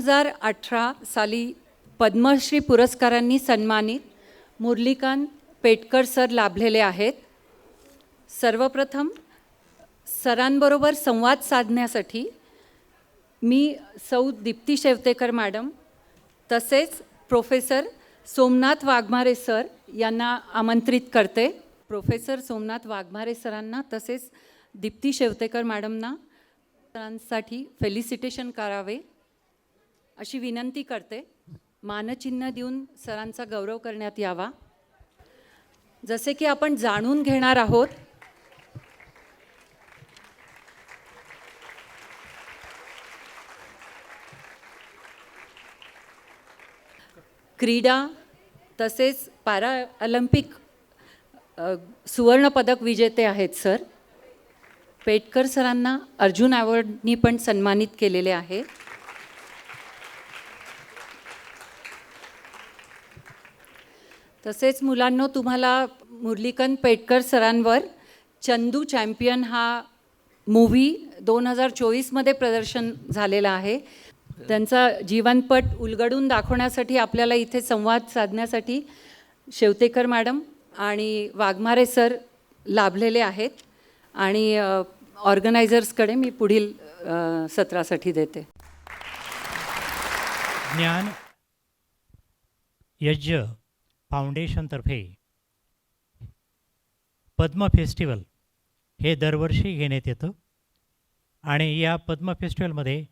2018 साली पद्मश्री पुरस्कारांनी सन्मानित मुरलीकांत पेटकर सर लाभलेले आहेत. सर्वप्रथम सरांबरोबर संवाद साधण्यासाठी मी सौ दीप्ती शेवतेकर मॅडम तसेच प्रोफेसर सोमनाथ वाघमारे सर यांना आमंत्रित करते. प्रोफेसर सोमनाथ वाघमारे सरांना तसेच दीप्ती शेवतेकर मॅडमना सरांसाठी फेलिसिटेशन करावे अशी विनंती करते. मानचिन्ह देऊन सरांचा गौरव करण्यात यावा. जसे की आपण जाणून घेणार आहोत, क्रीडा तसेच पॅरा ऑलिम्पिक सुवर्णपदक विजेते आहेत सर. पेटकर सरांना अर्जुन अवॉर्डनी पण सन्मानित केलेले आहे. तसेच मुलांनो, तुम्हाला मुरलीकांत पेटकर सरांवर चंदू चॅम्पियन हा मूव्ही 2024मध्ये प्रदर्शन झालेला आहे. त्यांचा जीवनपट उलगडून दाखवण्यासाठी आपल्याला इथे संवाद साधण्यासाठी शेवतेकर मॅडम आणि वाघमारे सर लाभलेले आहेत. आणि ऑर्गनायझर्सकडे मी पुढील सत्रासाठी देते. ज्ञान यज्ञ फाउंडेशनतर्फे पद्म फेस्टिवल हे दरवर्षी घेण्यात येतं आणि या पद्म फेस्टिवलमध्ये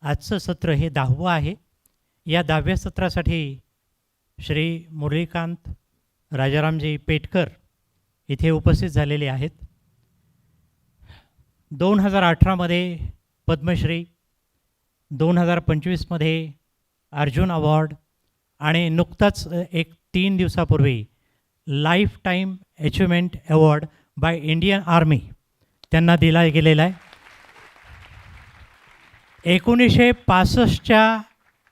आजचं सत्र हे 10वं आहे. या 10व्या सत्रासाठी श्री मुरलीकांत राजारामजी पेटकर इथे उपस्थित झालेले आहेत. 2018मध्ये पद्मश्री, 2025मध्ये अर्जुन अवॉर्ड आणि नुकताच एक 3 दिवसापूर्वी life time achievement award by Indian army त्यांना दिला गेलेला आहे. 1965च्या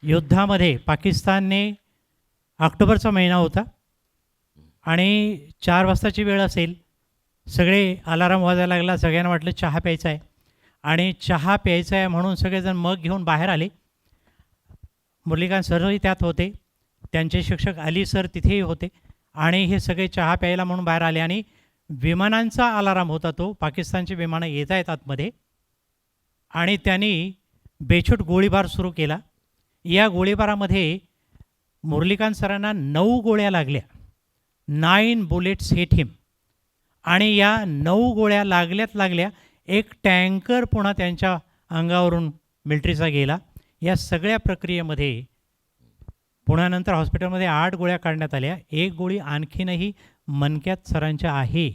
युद्धामध्ये पाकिस्तानने, ऑक्टोबरचा महिना होता आणि 4 वाजताची वेळ असेल, सगळे अलाराम वाजायला लागला. सगळ्यांना वाटलं चहा प्यायचा आहे आणि चहा प्यायचा आहे म्हणून सगळेजण मग घेऊन बाहेर आले. मुरलीकांत सरही त्यात होते, त्यांचे शिक्षक अली सर तिथेही होते आणि हे सगळे चहा प्यायला म्हणून बाहेर आले आणि विमानांचा अलाराम होता तो. पाकिस्तानची विमानं येत आहेत आतमध्ये आणि त्यांनी बेछूट गोळीबार सुरू केला. या गोळीबारामध्ये मुरलीकांत सरांना 9 गोळ्या लागल्या. 9 बुलेट्स हिट हिम. आणि या 9 गोळ्या लागल्या एक टँकर पुन्हा त्यांच्या अंगावरून मिलिटरीचा गेला. या सगळ्या प्रक्रियेमध्ये पुण्यानंतर हॉस्पिटलमध्ये 8 गोळ्या काढण्यात आल्या. 1 गोळी आणखीनही मणक्यात सरांच्या आहे.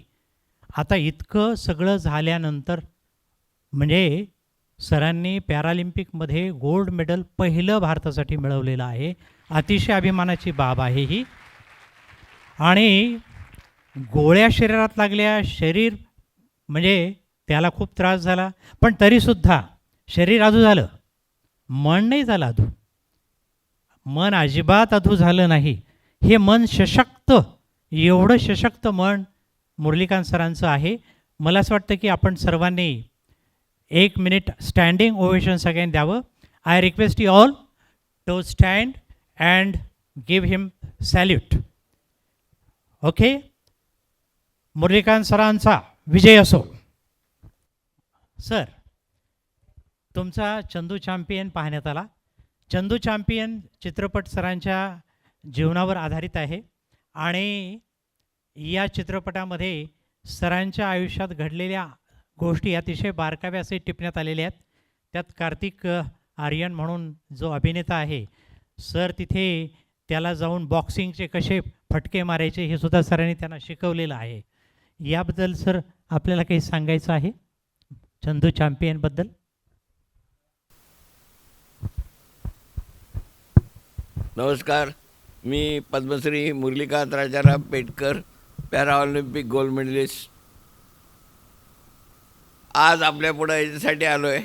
आता इतकं सगळं झाल्यानंतर म्हणजे सरांनी पॅरालिम्पिकमध्ये गोल्ड मेडल पहिलं भारतासाठी मिळवलेलं आहे. अतिशय अभिमानाची बाब आहे ही. आणि गोळ्या शरीरात लागल्या, शरीर म्हणजे त्याला खूप त्रास झाला, पण तरीसुद्धा शरीर अधू झालं, मन नाही झालं अधू. मन अजिबात अधू झालं नाही. हे मन सशक्त, एवढं सशक्त मन मुरलीकांत सरांचं आहे. मला असं वाटतं की आपण सर्वांनी 1 मिनिट स्टँडिंग ओवेशन सगळ्यांनी द्यावं. I request you all to stand and give him salute. Okay. Murlikant सरांचा विजय असो. सर, तुमचा चंदू चॅम्पियन पाहण्यात आला. चंदू चॅम्पियन चित्रपट सरांच्या जीवनावर आधारित आहे आणि या चित्रपटामध्ये सरांच्या आयुष्यात घडलेल्या गोष्टी अतिशय बारकाव्या असे टिपण्यात आलेल्या आहेत. त्यात कार्तिक आर्यन म्हणून जो अभिनेता आहे, सर तिथे त्याला जाऊन बॉक्सिंगचे कसे फटके मारायचे हे सुद्धा सरांनी त्यांना शिकवलेलं आहे. याबद्दल सर आपल्याला काही सांगायचं आहे चंदू चॅम्पियनबद्दल? नमस्कार. मी Padmashri Murlikant Rajaram Petkar, para Olympic gold medalist. आज आपल्या पुढे याच्यासाठी आलो आहे.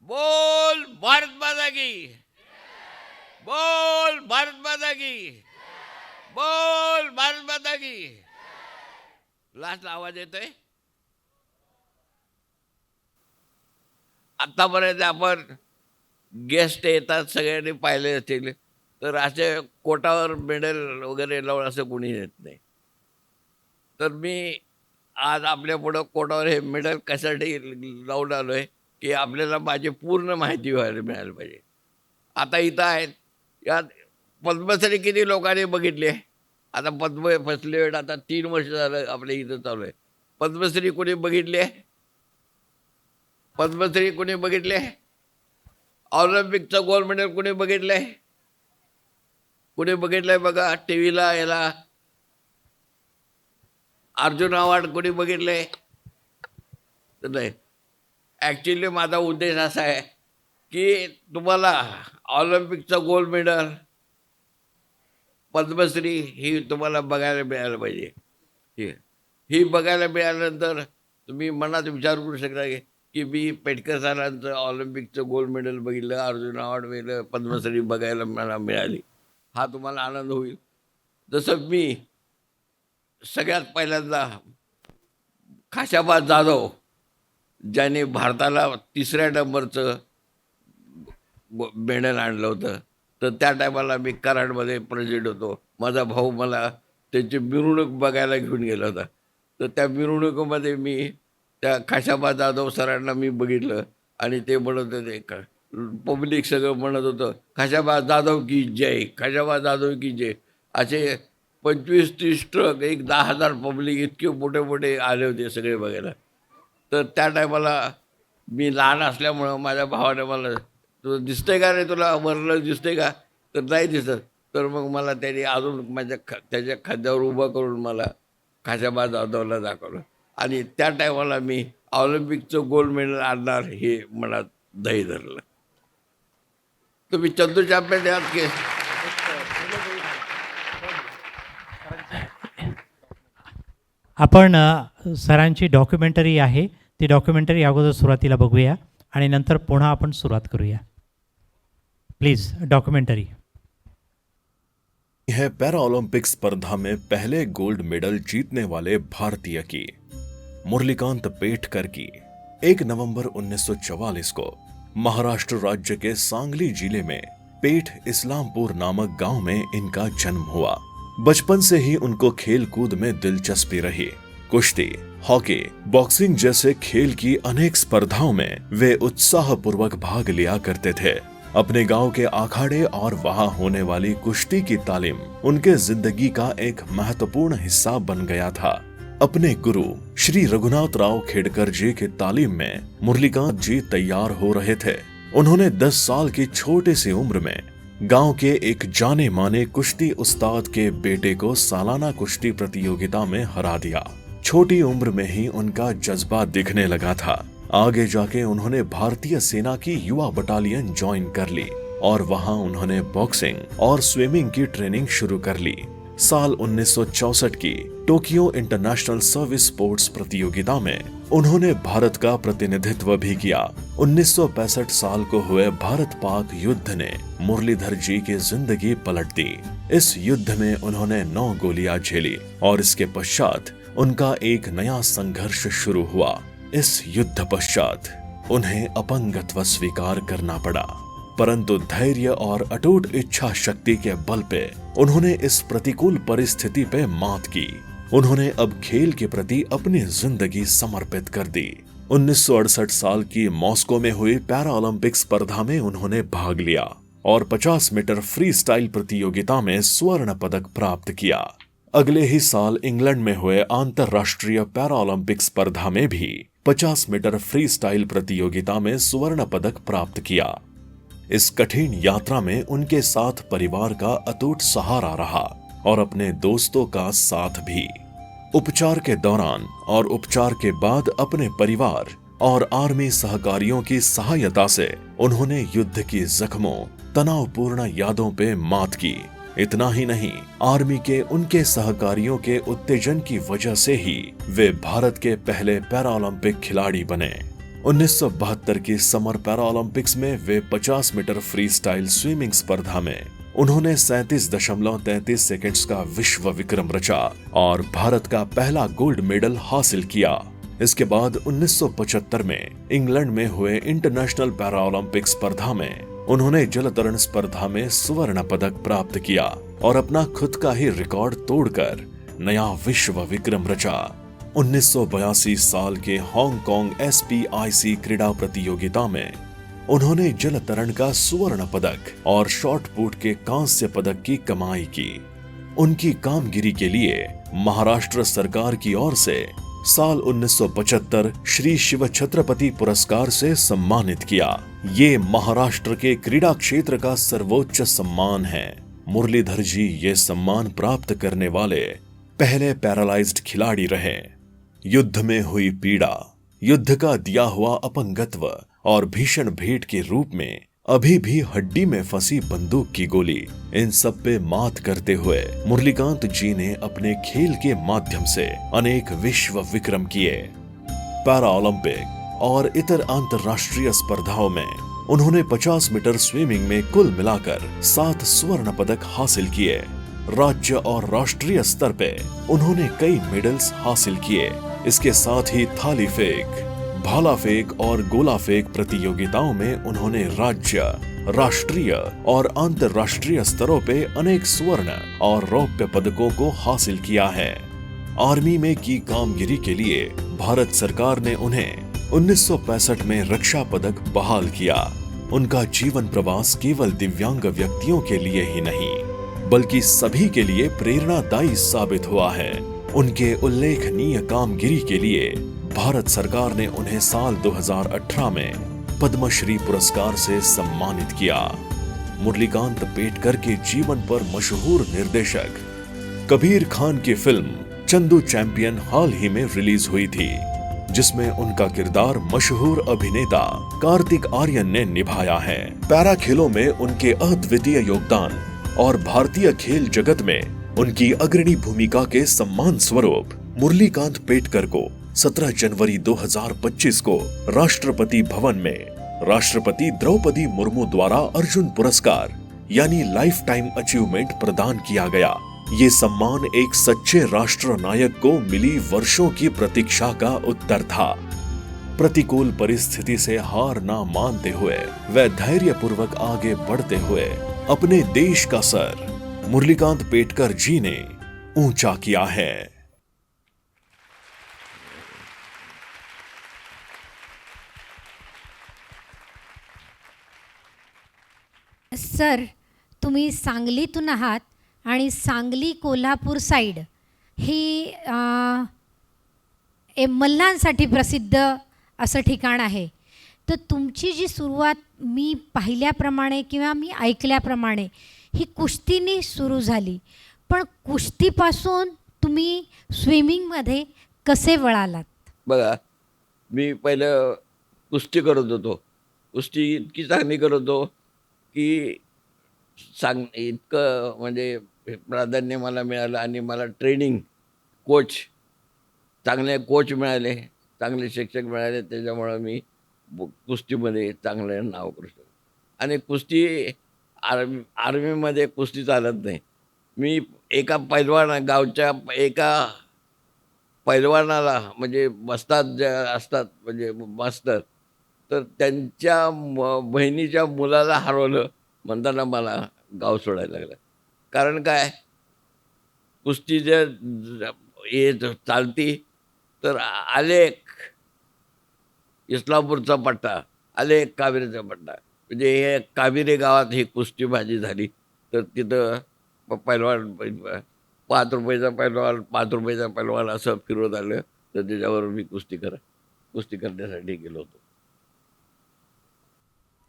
बोल भारत माता की, बोल भारत माता की, बोल भारत माता की. लास्ट आवाज येतोय. आतापर्यंत आपण गेस्ट येतात सगळ्यांनी पाहिले असतील, तर असे कोटावर मेडल वगैरे लावून असं कोणी येत नाही. तर मी आज आपल्या पुढं कोटावर हे मेडल कशासाठी लावून आलो आहे, की आपल्याला माझी पूर्ण माहिती मिळायला पाहिजे. आता इथं आहेत, यात पद्मश्री किती लोकांनी बघितली आहे. आता पद्म फसले आता 3 वर्ष झालं आपल्या इथं चालू आहे. पद्मश्री कोणी बघितली आहे? पद्मश्री कोणी बघितली आहे? ऑलिम्पिकचं गोल्ड मेडल कोणी बघितलं आहे? कोणी बघितलं आहे बघा टी व्हीला, याला अर्जुन अवॉर्ड कोणी बघितलं आहे? तर नाही. ॲक्च्युली माझा उद्देश असा आहे की तुम्हाला ऑलिम्पिकचं गोल्ड मेडल, पद्मश्री ही तुम्हाला बघायला मिळायला पाहिजे. ही बघायला मिळाल्यानंतर तुम्ही मनात विचार करू शकता की मी पेटकर सरांचं ऑलिम्पिकचं गोल्ड मेडल बघितलं, अर्जुन अवॉर्ड मिळालं, पद्मश्री बघायला मला मिळाली. हा तुम्हाला आनंद होईल. जसं मी सगळ्यात पहिल्यांदा खाशाबा जाधव ज्याने भारताला 3ऱ्या नंबरचं मेडल आणलं होतं, तर त्या टायमाला मी कराडमध्ये प्रेसिडेंट होतो. माझा भाऊ मला त्यांची मिरवणूक बघायला घेऊन गेला होता. तर त्या मिरवणुकीमध्ये मी त्या खाशाबा जाधव सरांना मी बघितलं आणि ते म्हणत होते, पब्लिक सगळं म्हणत होतं, खाशाबा जाधव की जय, खाशाबा जाधव की जय. असे 25-30 ट्रक, एक 10,000 पब्लिक इतके मोठे मोठे आले होते सगळे बघायला. तर त्या टायमाला मी लहान असल्यामुळं माझ्या भावाने मला, तुला दिसतंय का रे, तुला वरलं दिसतंय का? तर नाही दिसत. तर मग मला त्याने अजून त्याच्या खांद्यावर उभं करून मला खाशाबा जाधवला दाखवलं आणि त्या टायमाला मी ऑलिम्पिकचं गोल्ड मेडल आणणार हे मनात दही धरलं. तुम्ही चंदू चॅम्पियन यात की आपण सरांची डॉक्युमेंटरी आहे, ती डॉक्युमेंटरी अगोदर सुरुवातीला बघूया आणि नंतर पुन्हा आपण सुरुवात करूया. Please documentary. है पैरा ओलंपिक स्पर्धा में पहले गोल्ड मेडल जीतने वाले भारतीय की मुरलीकांत पेटकर की 1 नवंबर 1944 को महाराष्ट्र राज्य के सांगली जिले में पेठ इस्लामपुर नामक गांव में इनका जन्म हुआ. बचपन से ही उनको खेल कूद में दिलचस्पी रही. कुश्ती, हॉकी, बॉक्सिंग जैसे खेल की अनेक स्पर्धाओं में वे उत्साहपूर्वक भाग लिया करते थे. अपने गांव के अखाड़े और वहां होने वाली कुश्ती की तालीम उनके जिंदगी का एक महत्वपूर्ण हिस्सा बन गया था. अपने गुरु श्री रघुनाथ राव खेडकर जी की तालीम में मुरलीकांत जी तैयार हो रहे थे. उन्होंने 10 साल की छोटी सी उम्र में गांव के एक जाने माने कुश्ती उस्ताद के बेटे को सालाना कुश्ती प्रतियोगिता में हरा दिया. छोटी उम्र में ही उनका जज्बा दिखने लगा था. आगे जाके उन्होंने भारतीय सेना की युवा बटालियन ज्वाइन कर ली और वहां उन्होंने बॉक्सिंग और स्विमिंग की ट्रेनिंग शुरू कर ली. साल 1964 की टोक्यो इंटरनेशनल सर्विस स्पोर्ट्स प्रतियोगिता में उन्होंने भारत का प्रतिनिधित्व भी किया. 1965 साल को हुए भारत पाक युद्ध ने मुरलीधर जी की जिंदगी पलट दी. इस युद्ध में उन्होंने 9 गोलियां झेली और इसके पश्चात उनका एक नया संघर्ष शुरू हुआ. इस युद्ध पश्चात उन्हें अपंगत्व स्वीकार करना पड़ा, परंतु धैर्य और अटूट इच्छा शक्ति के बल पे उन्होंने इस प्रतिकूल परिस्थिति पे मात की. उन्होंने अब खेल के प्रति अपनी जिंदगी समर्पित कर दी. 1968 साल की मॉस्को में हुई पैरा ओलंपिक स्पर्धा में उन्होंने भाग लिया और 50 मीटर फ्री स्टाइल प्रतियोगिता में स्वर्ण पदक प्राप्त किया. अगले ही साल इंग्लैंड में हुए अंतरराष्ट्रीय पैरा ओलंपिक स्पर्धा में भी 50 मीटर फ्री स्टाइल प्रतियोगिता में स्वर्ण पदक प्राप्त किया. इस कठिन यात्रा में उनके साथ परिवार का अटूट सहारा रहा और अपने दोस्तों का साथ भी. उपचार के दौरान और उपचार के बाद अपने परिवार और आर्मी सहकारियों की सहायता से उन्होंने युद्ध की जख्मों, तनावपूर्ण यादों पे मात की. इतना ही नहीं, आर्मी के उनके सहकारियों के उत्तेजन की वजह से ही वे भारत के पहले पैरा ओलंपिक खिलाड़ी बने. 1972 की समर पैरा ओलंपिक्स में वे 50 मीटर फ्री स्टाइल स्विमिंग स्पर्धा में उन्होंने 37.33 सेकंड्स का विश्व विक्रम रचा और भारत का पहला गोल्ड मेडल हासिल किया. इसके बाद 1975 में इंग्लैंड में हुए इंटरनेशनल पैरा ओलंपिक स्पर्धा में उन्होंने जलतरण स्पर्धा में स्वर्ण पदक प्राप्त किया और अपना खुद का ही रिकॉर्ड तोड़कर नया विश्व विक्रम रचा। 1982 साल के हांगकांग SPIC क्रीड़ा प्रतियोगिता में उन्होंने जलतरण का स्वर्ण पदक और शॉट पुट के कांस्य पदक की कमाई की। उनकी कामगिरी के लिए महाराष्ट्र सरकार की ओर से साल 1975 श्री शिव छत्रपति पुरस्कार से सम्मानित किया। ये महाराष्ट्र के क्रीड़ा क्षेत्र का सर्वोच्च सम्मान है। मुरलीधर जी ये सम्मान प्राप्त करने वाले पहले पैरालाइज्ड खिलाड़ी रहे। युद्ध में हुई पीड़ा, युद्ध का दिया हुआ अपंगत्व और भीषण भेंट के रूप में अभी भी हड्डी में फंसी बंदूक की गोली, इन सब पे मात करते हुए मुरलीकांत जी ने अपने खेल के माध्यम से अनेक विश्व विक्रम किए। पैरा ओलंपिक और इतर अंतर्राष्ट्रीय स्पर्धाओं में उन्होंने 50 मीटर स्विमिंग में कुल मिलाकर 7 स्वर्ण पदक हासिल किए। राज्य और राष्ट्रीय स्तर पे उन्होंने कई मेडल्स हासिल किए। इसके साथ ही थाली फेंक, भाला फेंक और गोला फेंक प्रतियोगिताओं में उन्होंने राज्य, राष्ट्रीय और अंतर्राष्ट्रीय स्तरों पे अनेक स्वर्ण और रौप्य पदकों को हासिल किया है। आर्मी में की कामगिरी के लिए भारत सरकार ने उन्हें 1965 में रक्षा पदक बहाल किया। उनका जीवन प्रवास केवल दिव्यांग व्यक्तियों के लिए ही नहीं बल्कि सभी के लिए प्रेरणादायी साबित हुआ है। उनके उल्लेखनीय कामगिरी के लिए भारत सरकार ने उन्हें साल 2018 में पद्मश्री पुरस्कार से सम्मानित किया। मुरलीकांत पेटकर के जीवन पर मशहूर निर्देशक कबीर खान की फिल्म चंदू चैंपियन हाल ही में रिलीज हुई थी, जिसमें उनका किरदार मशहूर अभिनेता कार्तिक आर्यन ने निभाया है। पैरा खेलों में उनके अद्वितीय योगदान और भारतीय खेल जगत में उनकी अग्रणी भूमिका के सम्मान स्वरूप मुरलीकांत पेटकर को 17 जनवरी 2025 को राष्ट्रपति भवन में राष्ट्रपति द्रौपदी मुर्मू द्वारा अर्जुन पुरस्कार यानी लाइफ टाइम अचीवमेंट प्रदान किया गया। ये सम्मान एक सच्चे राष्ट्र नायक को मिली वर्षों की प्रतीक्षा का उत्तर था। प्रतिकूल परिस्थिति से हार ना मानते हुए व धैर्यपूर्वक आगे बढ़ते हुए अपने देश का सर मुरलीकांत पेटकर जी ने ऊंचा किया है। सर, तुम्ही सांगलीतून आहात आणि सांगली कोल्हापूर साईड ही मल्लांसाठी प्रसिद्ध असं ठिकाण आहे। तर तुमची जी सुरुवात मी पाहिल्याप्रमाणे किंवा मी ऐकल्याप्रमाणे ही कुस्तीने सुरू झाली, पण कुस्तीपासून तुम्ही स्विमिंगमध्ये कसे वळालात? बघा, मी पहिलं कुस्ती करत होतो. कुस्ती इतकी चांगली करत होतो की इतकं म्हणजे प्राधान्य मला मिळालं आणि मला ट्रेनिंग चांगले कोच मिळाले, चांगले शिक्षक मिळाले. त्याच्यामुळं मी कुस्तीमध्ये चांगलं नाव करू शकतो. आणि कुस्ती आर्मीमध्ये कुस्ती चालत नाही. मी एका गावच्या एका पैलवानाला म्हणजे बसतात जे असतात म्हणजे मास्टर, तर त्यांच्या बहिणीच्या मुलाला हरवलं म्हणताना मला गाव सोडायला लागलं. कारण काय, कुस्ती जर चालती तर आलेख इस्लामपूरचा पट्टा, आलेख कावेरीचा पट्टा, म्हणजे हे कावेरी गावात ही कुस्तीबाजी झाली. तर तिथं पैलवान 5 रुपयाचा पैलवान, 5 रुपयाचा पैलवान असं फिरवत आलं. तर त्याच्यावर मी कुस्ती करण्यासाठी गेलो होतो.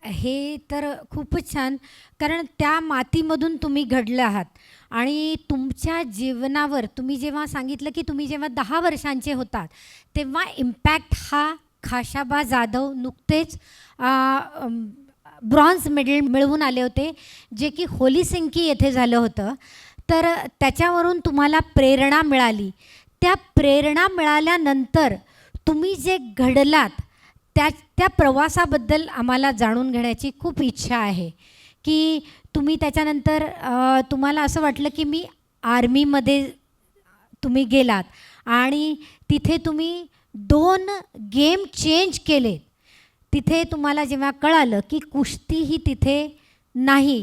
हे तर खूपच छान, कारण त्या मातीमधून तुम्ही घडले आहात आणि तुमच्या जीवनावर तुम्ही जेव्हा सांगितलं की तुम्ही जेव्हा 10 वर्षांचे होतात तेव्हा इम्पॅक्ट हा खाशाबा जाधव नुकतेच ब्रॉन्झ मेडल मिळवून आले होते, जे की होलीसिंकी येथे झालं होतं. तर त्याच्यावरून तुम्हाला प्रेरणा मिळाली. त्या प्रेरणा मिळाल्यानंतर तुम्ही जे घडलात त्या प्रवासाबद्दल आम्हाला जाणून घेण्याची खूप इच्छा आहे की तुम्ही त्याच्यानंतर तुम्हाला असं वाटलं की मी आर्मीमध्ये तुम्ही गेलात आणि तिथे तुम्ही 2 गेम चेंज केले. तिथे तुम्हाला जेव्हा कळालं की कुस्ती ही तिथे नाही,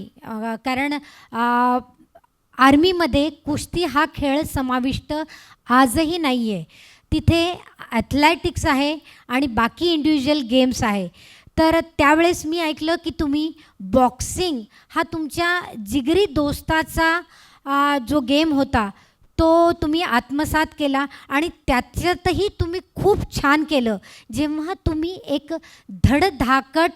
कारण आर्मीमध्ये कुस्ती हा खेळ समाविष्ट आजही नाही आहे. तिथे ॲथलॅटिक्स आहे आणि बाकी इंडिव्हिज्युअल गेम्स आहे. तर त्यावेळेस मी ऐकलं की तुम्ही बॉक्सिंग हा तुमच्या जिगरी दोस्ताचा जो गेम होता तो तुम्ही आत्मसात केला आणि त्याच्यातही तुम्ही खूप छान केलं. जेव्हा तुम्ही एक धडधाकट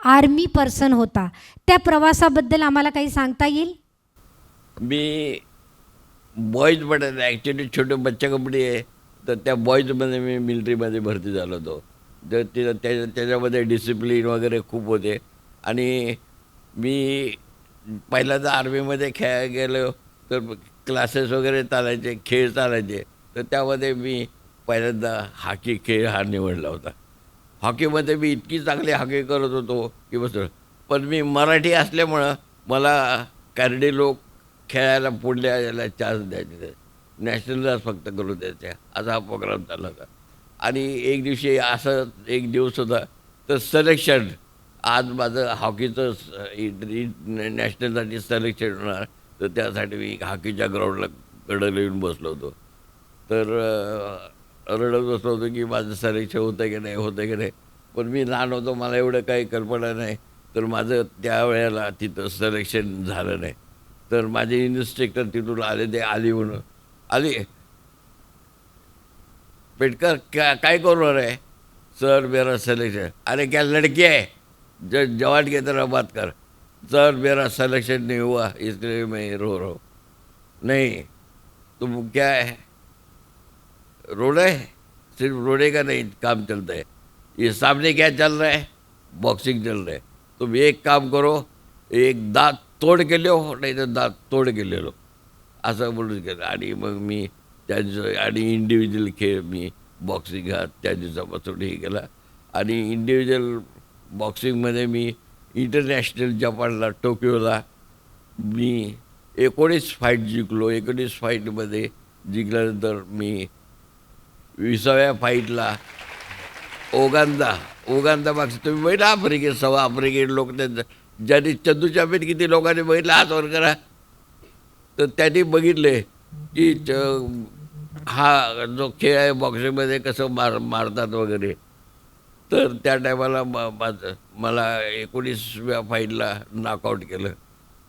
आर्मी पर्सन होता, त्या प्रवासाबद्दल आम्हाला काही सांगता येईल? मी बॉईजमध्ये ॲक्च्युली छोटे बच्चा कबड्डी आहे, तर त्या बॉईजमध्ये मी मिलिटरीमध्ये भरती झालो होतो. तर त्याच्यामध्ये डिसिप्लिन वगैरे खूप होते. आणि मी पहिल्यांदा आर्मीमध्ये खेळायला गेलो तर क्लासेस वगैरे चालायचे, खेळ चालायचे. तर त्यामध्ये मी पहिल्यांदा हॉकी खेळ हा निवडला होता. हॉकीमध्ये मी इतकी चांगली हॉकी करत होतो की बस. पण मी मराठी असल्यामुळं मला कॅरडी लोक खेळायला पुढल्या याला चान्स द्यायचे, नॅशनललाच फक्त करू द्यायचे, असा हा प्रोग्राम चालला होता. आणि एक दिवशी असं एक दिवस होता तर सिलेक्शन, आज माझं हॉकीचं नॅशनलसाठी सिलेक्शन होणार. तर त्यासाठी मी हॉकीच्या ग्राउंडला कडलं येऊन बसलो होतो. तर रडत बसलो होतो की माझं सिलेक्शन होतं की नाही, होतं की नाही. पण मी लहान होतो, मला एवढं काही कल्पना नाही. तर माझं त्यावेळेला तिथं सिलेक्शन झालं नाही. तर माझे इन्स्ट्रक्टर तिथून आले, ते आली म्हणून आली, पेटकर काय करू रहे? सर मेरा सिलेक्शन. अरे क्या लड़की है, जवान की तरह बात कर. सर मेरा सिलेक्शन नहीं हुआ इसलिए मैं रो रहा हूँ. नहीं तुम क्या है, रोड़ा है? सिर्फ रोड़े का नहीं काम चलता है, ये सामने क्या चल रहा है, बॉक्सिंग चल रहा है. तुम एक काम करो, एक दांत तोड के लो, नाही तर दांत तोड के ले लो, असं बोलून केलं. आणि मग मी त्या दिवसा आणि इंडिव्हिज्युअल खेळ मी बॉक्सिंग हा त्या दिवसापासून हे केला. आणि इंडिव्हिज्युअल बॉक्सिंगमध्ये मी इंटरनॅशनल जपानला, टोकियोला मी 19 फाईट जिंकलो. 19 फाईटमध्ये जिंकल्यानंतर मी 20व्या फाईटला ओगांदा मागचं तुम्ही बघितलं, आफ्रिकेत सव्वा आफ्रिकेत लोक त्यांचं, ज्यांनी चंदूच्या पेठ किती लोकांनी बघितलं हात वर करा, तर त्यांनी बघितले की हा जो खेळ आहे बॉक्सिंगमध्ये कसं मारतात वगैरे. तर त्या टायमाला मला 19व्या फाईटला नॉकआउट केलं.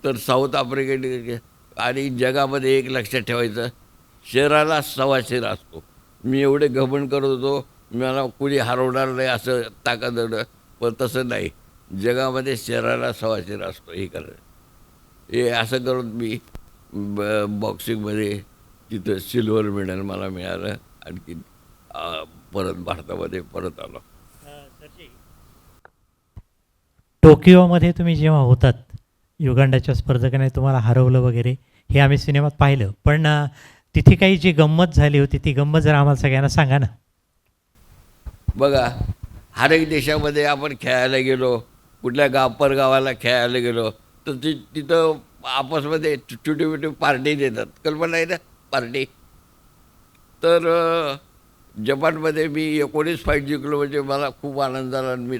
तर साऊथ आफ्रिकेने आणि जगामध्ये एक लक्षात ठेवायचं, शरीराला सव्वा शेर असतो. मी एवढे घमंड करत होतो, मला कुणी हरवणार नाही असं ताकद होतं. पण तसं नाही, जगामध्ये शरीराला सव्वा शेर असतो. हे हे असं करून मी बॉक्सिंगमध्ये तिथं सिल्वर मेडल मला मिळालं. आणखी परत भारतामध्ये परत आलो. टोकियोमध्ये तुम्ही जेव्हा होतात, युगांडाच्या स्पर्धकाने तुम्हाला हरवलं वगैरे, हे आम्ही सिनेमात पाहिलं. पण तिथे काही जी गंमत झाली होती ती गंमत जरा आम्हाला सगळ्यांना सांगा ना. बघा, हर एक देशामध्ये आपण खेळायला गेलो, कुठल्या परगावाला खेळायला गेलो तर तिथं आपसमध्ये छोटी मोठी पार्टी देतात, कल्पना आहे ना पार्टी. तर जपानमध्ये मी 19 फाईट जिंकलो, म्हणजे मला खूप आनंद झाला. आणि मी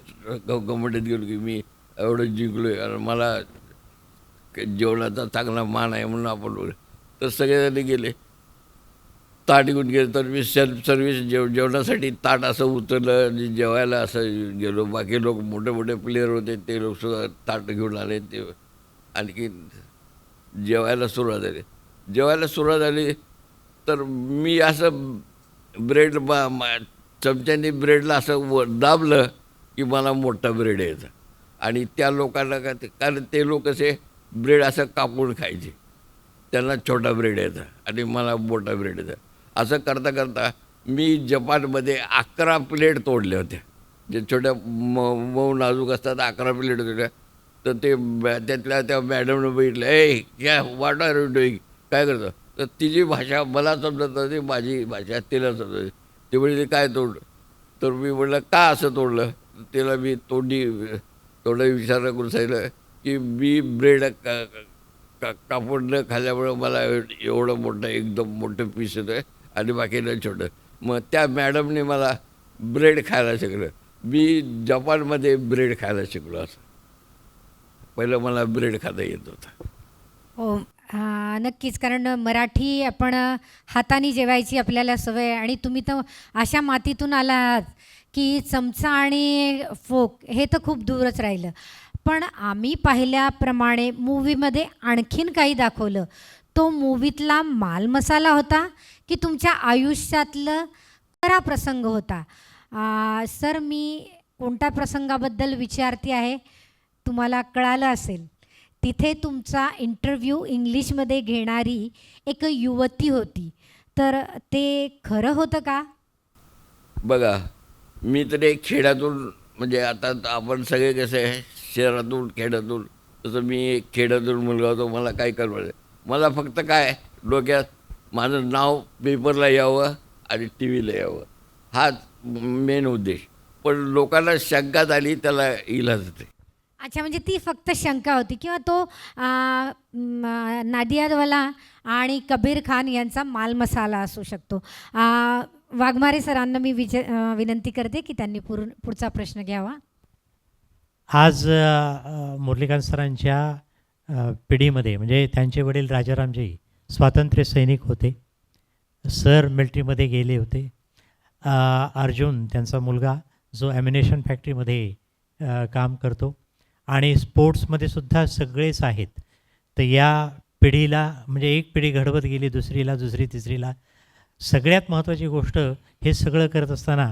गमंडीत गेलो की मी एवढं जिंकलो आहे आणि मला जेवणाचा चांगला मान आहे म्हणून आपण बोललो. तर सगळेजण गेले, ताट घेऊन गेले. तर मी सेल्फ सर्व्हिस जेवणासाठी ताट असं उचललं आणि जेवायला असं गेलो. बाकी लोक मोठे मोठे प्लेयर होते, ते लोकसुद्धा ताट घेऊन आले. ते आणखी जेवायला सुरुवात झाली. तर मी असं ब्रेड चमच्याने ब्रेडला असं दाबलं की मला मोठा ब्रेड यायचा. आणि त्या लोकांना का कारण ते लोक असे ब्रेड असं कापून खायचे, त्यांना छोटा ब्रेड यायचा आणि मला मोठा ब्रेड यायचा. असं करता करता मी जपानमध्ये 11 प्लेट तोडल्या होत्या, जे छोट्या मऊ नाजूक असतात. 11 प्लेट तोडल्या. तर ते त्यातल्या त्या मॅडमनं बघितलं, क्या व्हॉट आर यू डुईंग, काय करतं. तर तिची भाषा मला समजत नव्हती, माझी भाषा तिला समजते. ते म्हणजे काय तोडलं. तर मी म्हटलं का असं तोडलं. तिला मी थोडं विचार करून सांगितलं की मी ब्रेड कापून न खाल्ल्यामुळं मला एवढं मोठं एकदम मोठं पीस येतं आहे आणि बाकीला छोटं. मग त्या मॅडमने मला ब्रेड खायला शिकलं. मी जपानमध्ये ब्रेड खायला शिकलो असं. पहिलं मला ब्रेड खाता येत होतं. हो नक्कीच, कारण मराठी आपण हाताने जेवायची आपल्याला सवय आहे आणि तुम्ही तर अशा मातीतून आला आहात की चमचा आणि फोक हे तर खूप दूरच राहिलं. पण आम्ही पाहिल्याप्रमाणे मूवीमध्ये आणखीन काही दाखवलं. तो मूवीतला माल मसाला होता की तुमच्या आयुष्यातलं खरा प्रसंग होता? सर, मी कोणत्या प्रसंगाबद्दल विचारते आहे तुम्हाला कळालं असेल. तिथे तुमचा इंटरव्ह्यू इंग्लिशमध्ये घेणारी एक युवती होती, तर ते खरं होतं का? बघा, मी तर एक खेड्यातून, म्हणजे आता आपण सगळे कसे आहे, शहरातून खेड्यातून, तसं मी एक खेड्यातून मुलगा होतो. मला काय कळलं, मला फक्त काय डोक्यात माझं नाव पेपरला यावं आणि टी व्हीला यावं, हाच मेन उद्देश. पण लोकांना शंका झाली, त्याला इलाज होते. अच्छा, म्हणजे ती फक्त शंका होती किंवा तो नादियादवाला आणि कबीर खान यांचा माल मसाला असू शकतो. वाघमारे सरांना मी विनंती करते की त्यांनी पुढचा प्रश्न घ्यावा. आज मुरलीकांत सरांच्या पिढीमध्ये म्हणजे त्यांचे वडील राजारामजी स्वातंत्र्य सैनिक होते. सर मिलिटरीमध्ये गेले होते. अर्जुन त्यांचा मुलगा जो ॲम्युनेशन फॅक्टरीमध्ये काम करतो आणि स्पोर्ट्समध्ये सुद्धा सगळेच आहेत. तर या पिढीला म्हणजे एक पिढी घडवत गेली, दुसरीला, दुसरी, तिसरीला. सगळ्यात महत्त्वाची गोष्ट हे सगळं करत असताना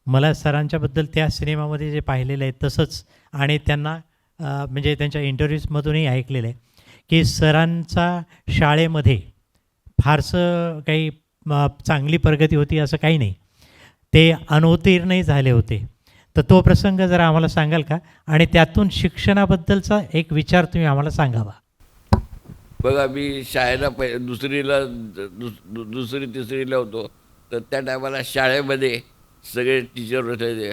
मला सरांच्याबद्दल त्या सिनेमामध्ये जे पाहिलेलं आहे तसंच, आणि त्यांना म्हणजे त्यांच्या इंटरव्ह्यूजमधूनही ऐकलेलं आहे की सरांचा शाळेमध्ये फारसं काही चांगली प्रगती होती असं काही नाही. ते अनउत्तीर्णही झाले होते. तर तो प्रसंग जरा आम्हाला सांगाल का, आणि त्यातून शिक्षणाबद्दलचा एक विचार तुम्ही आम्हाला सांगावा. बघा, मी शाळेला दुसरी तिसरीला होतो. तर त्या टायमाला शाळेमध्ये सगळे टीचर होते.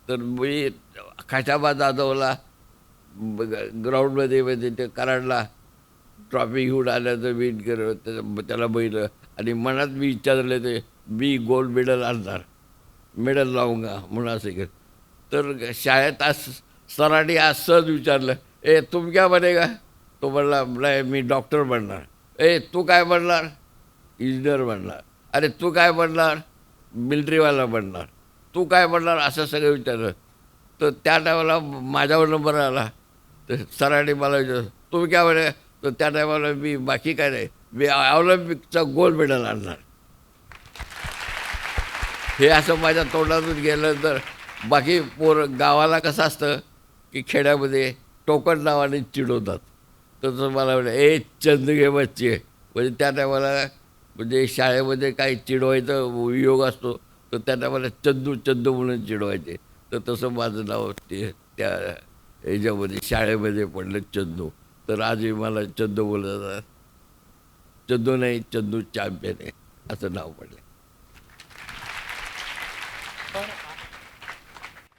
तर मी खाशाबा जाधवला ग्राउंडमध्ये म्हणजे ते कराडला ट्रॉफी घेऊन आल्याचं मी त्याला बघितलं आणि मनात मी विचारलं, ते मी गोल्ड मेडल आणणार, मेडल लावूंगा म्हणून असं केलं. तर शाळेत सरांनी आज सहज विचारलं, ए तुम क्या बनेगा? तो म्हणला, नाही मी डॉक्टर बनणार. ए तू काय बनणार? इंजिनियर बनणार. अरे तू काय बनणार? मिलिटरीवाला बनणार. तू काय बनणार? असं सगळं विचारलं. तर त्या टायमाला माझ्यावर नंबर आला. तर सरांनी मला विचारलं, तुम्ही काय बने? तर त्या टायमाला मी बाकी काय नाही, मी ऑलिम्पिकचा गोल्ड मेडल आणणार. हे असं माझ्या तोंडातून गेलं. तर बाकी गावाला कसं असतं की खेड्यामध्ये टोकन नावाने चिडवतात. तसं मला म्हटलं, ए चंद घे बच्चे. म्हणजे त्या टायमाला म्हणजे शाळेमध्ये काही चिडवायचं योग असतो, तर त्या टायमाला चंदू चंदू म्हणून चिडवायचे. तर तसं माझं नाव ते त्या ह्याच्यामध्ये शाळेमध्ये पडलं, चंदू. तर आजही मला चंदू बोलतात. चंदू नाही, चंदू चॅम्पियन आहे असं नाव पडलं.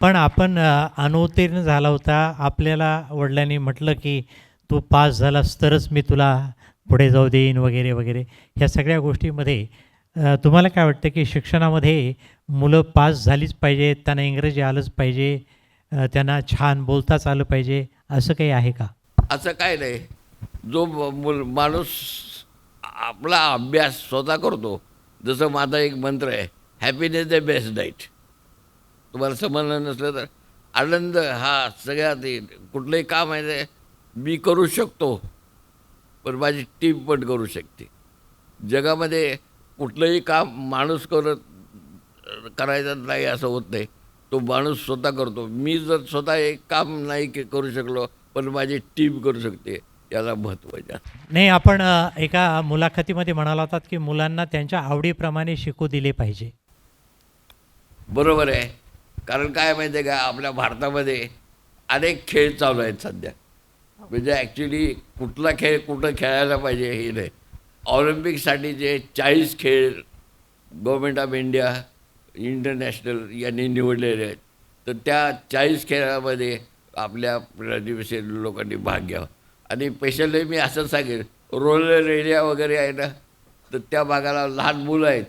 पण आपण अनउत्तीर्ण झाला होता, आपल्याला वडिलांनी म्हटलं की तू पास झालास तरच मी तुला पुढे जाऊ देईन वगैरे वगैरे. ह्या सगळ्या गोष्टीमध्ये तुम्हाला काय वाटतं की शिक्षणामध्ये मुलं पास झालीच पाहिजे, त्यांना इंग्रजी आलंच पाहिजे, त्यांना छान बोलताच आलं पाहिजे, असं काही आहे का? असं काय नाही. जो माणूस आपला अभ्यास स्वतः करतो, जसं माझा एक मंत्र आहे, हॅपीनेस द बेस्ट डाईट. तुम्हाला समजलं नसलं तर आनंद हा सगळ्यात कुठलंही काम आहे ते मी करू शकतो, पण माझी टीम पण करू शकते. जगामध्ये कुठलंही काम माणूस करायचं नाही असं होत नाही. तो माणूस स्वतः करतो. मी जर स्वतः एक काम नाही करू शकलो, पण माझी टीम करू शकते, याला महत्त्व आहे. नाही, आपण एका मुलाखतीमध्ये म्हणाला होतात की मुलांना त्यांच्या आवडीप्रमाणे शिकू दिले पाहिजे. बरोबर आहे. कारण काय माहिती आहे का, आपल्या भारतामध्ये अनेक खेळ चालू आहेत सध्या. म्हणजे ॲक्च्युली कुठला खेळ कुठं खेळायला पाहिजे हे नाही. ऑलिम्पिकसाठी जे 40 खेळ गव्हर्मेंट ऑफ इंडिया इंटरनॅशनल यांनी निवडलेले आहेत. तर त्या 40 खेळामध्ये आपल्या प्रतिष्ठित लोकांनी भाग घ्यावा. आणि स्पेशली मी असं सांगेन, रोलर एरिया वगैरे आहे ना, तर त्या भागाला लहान मुलं आहेत,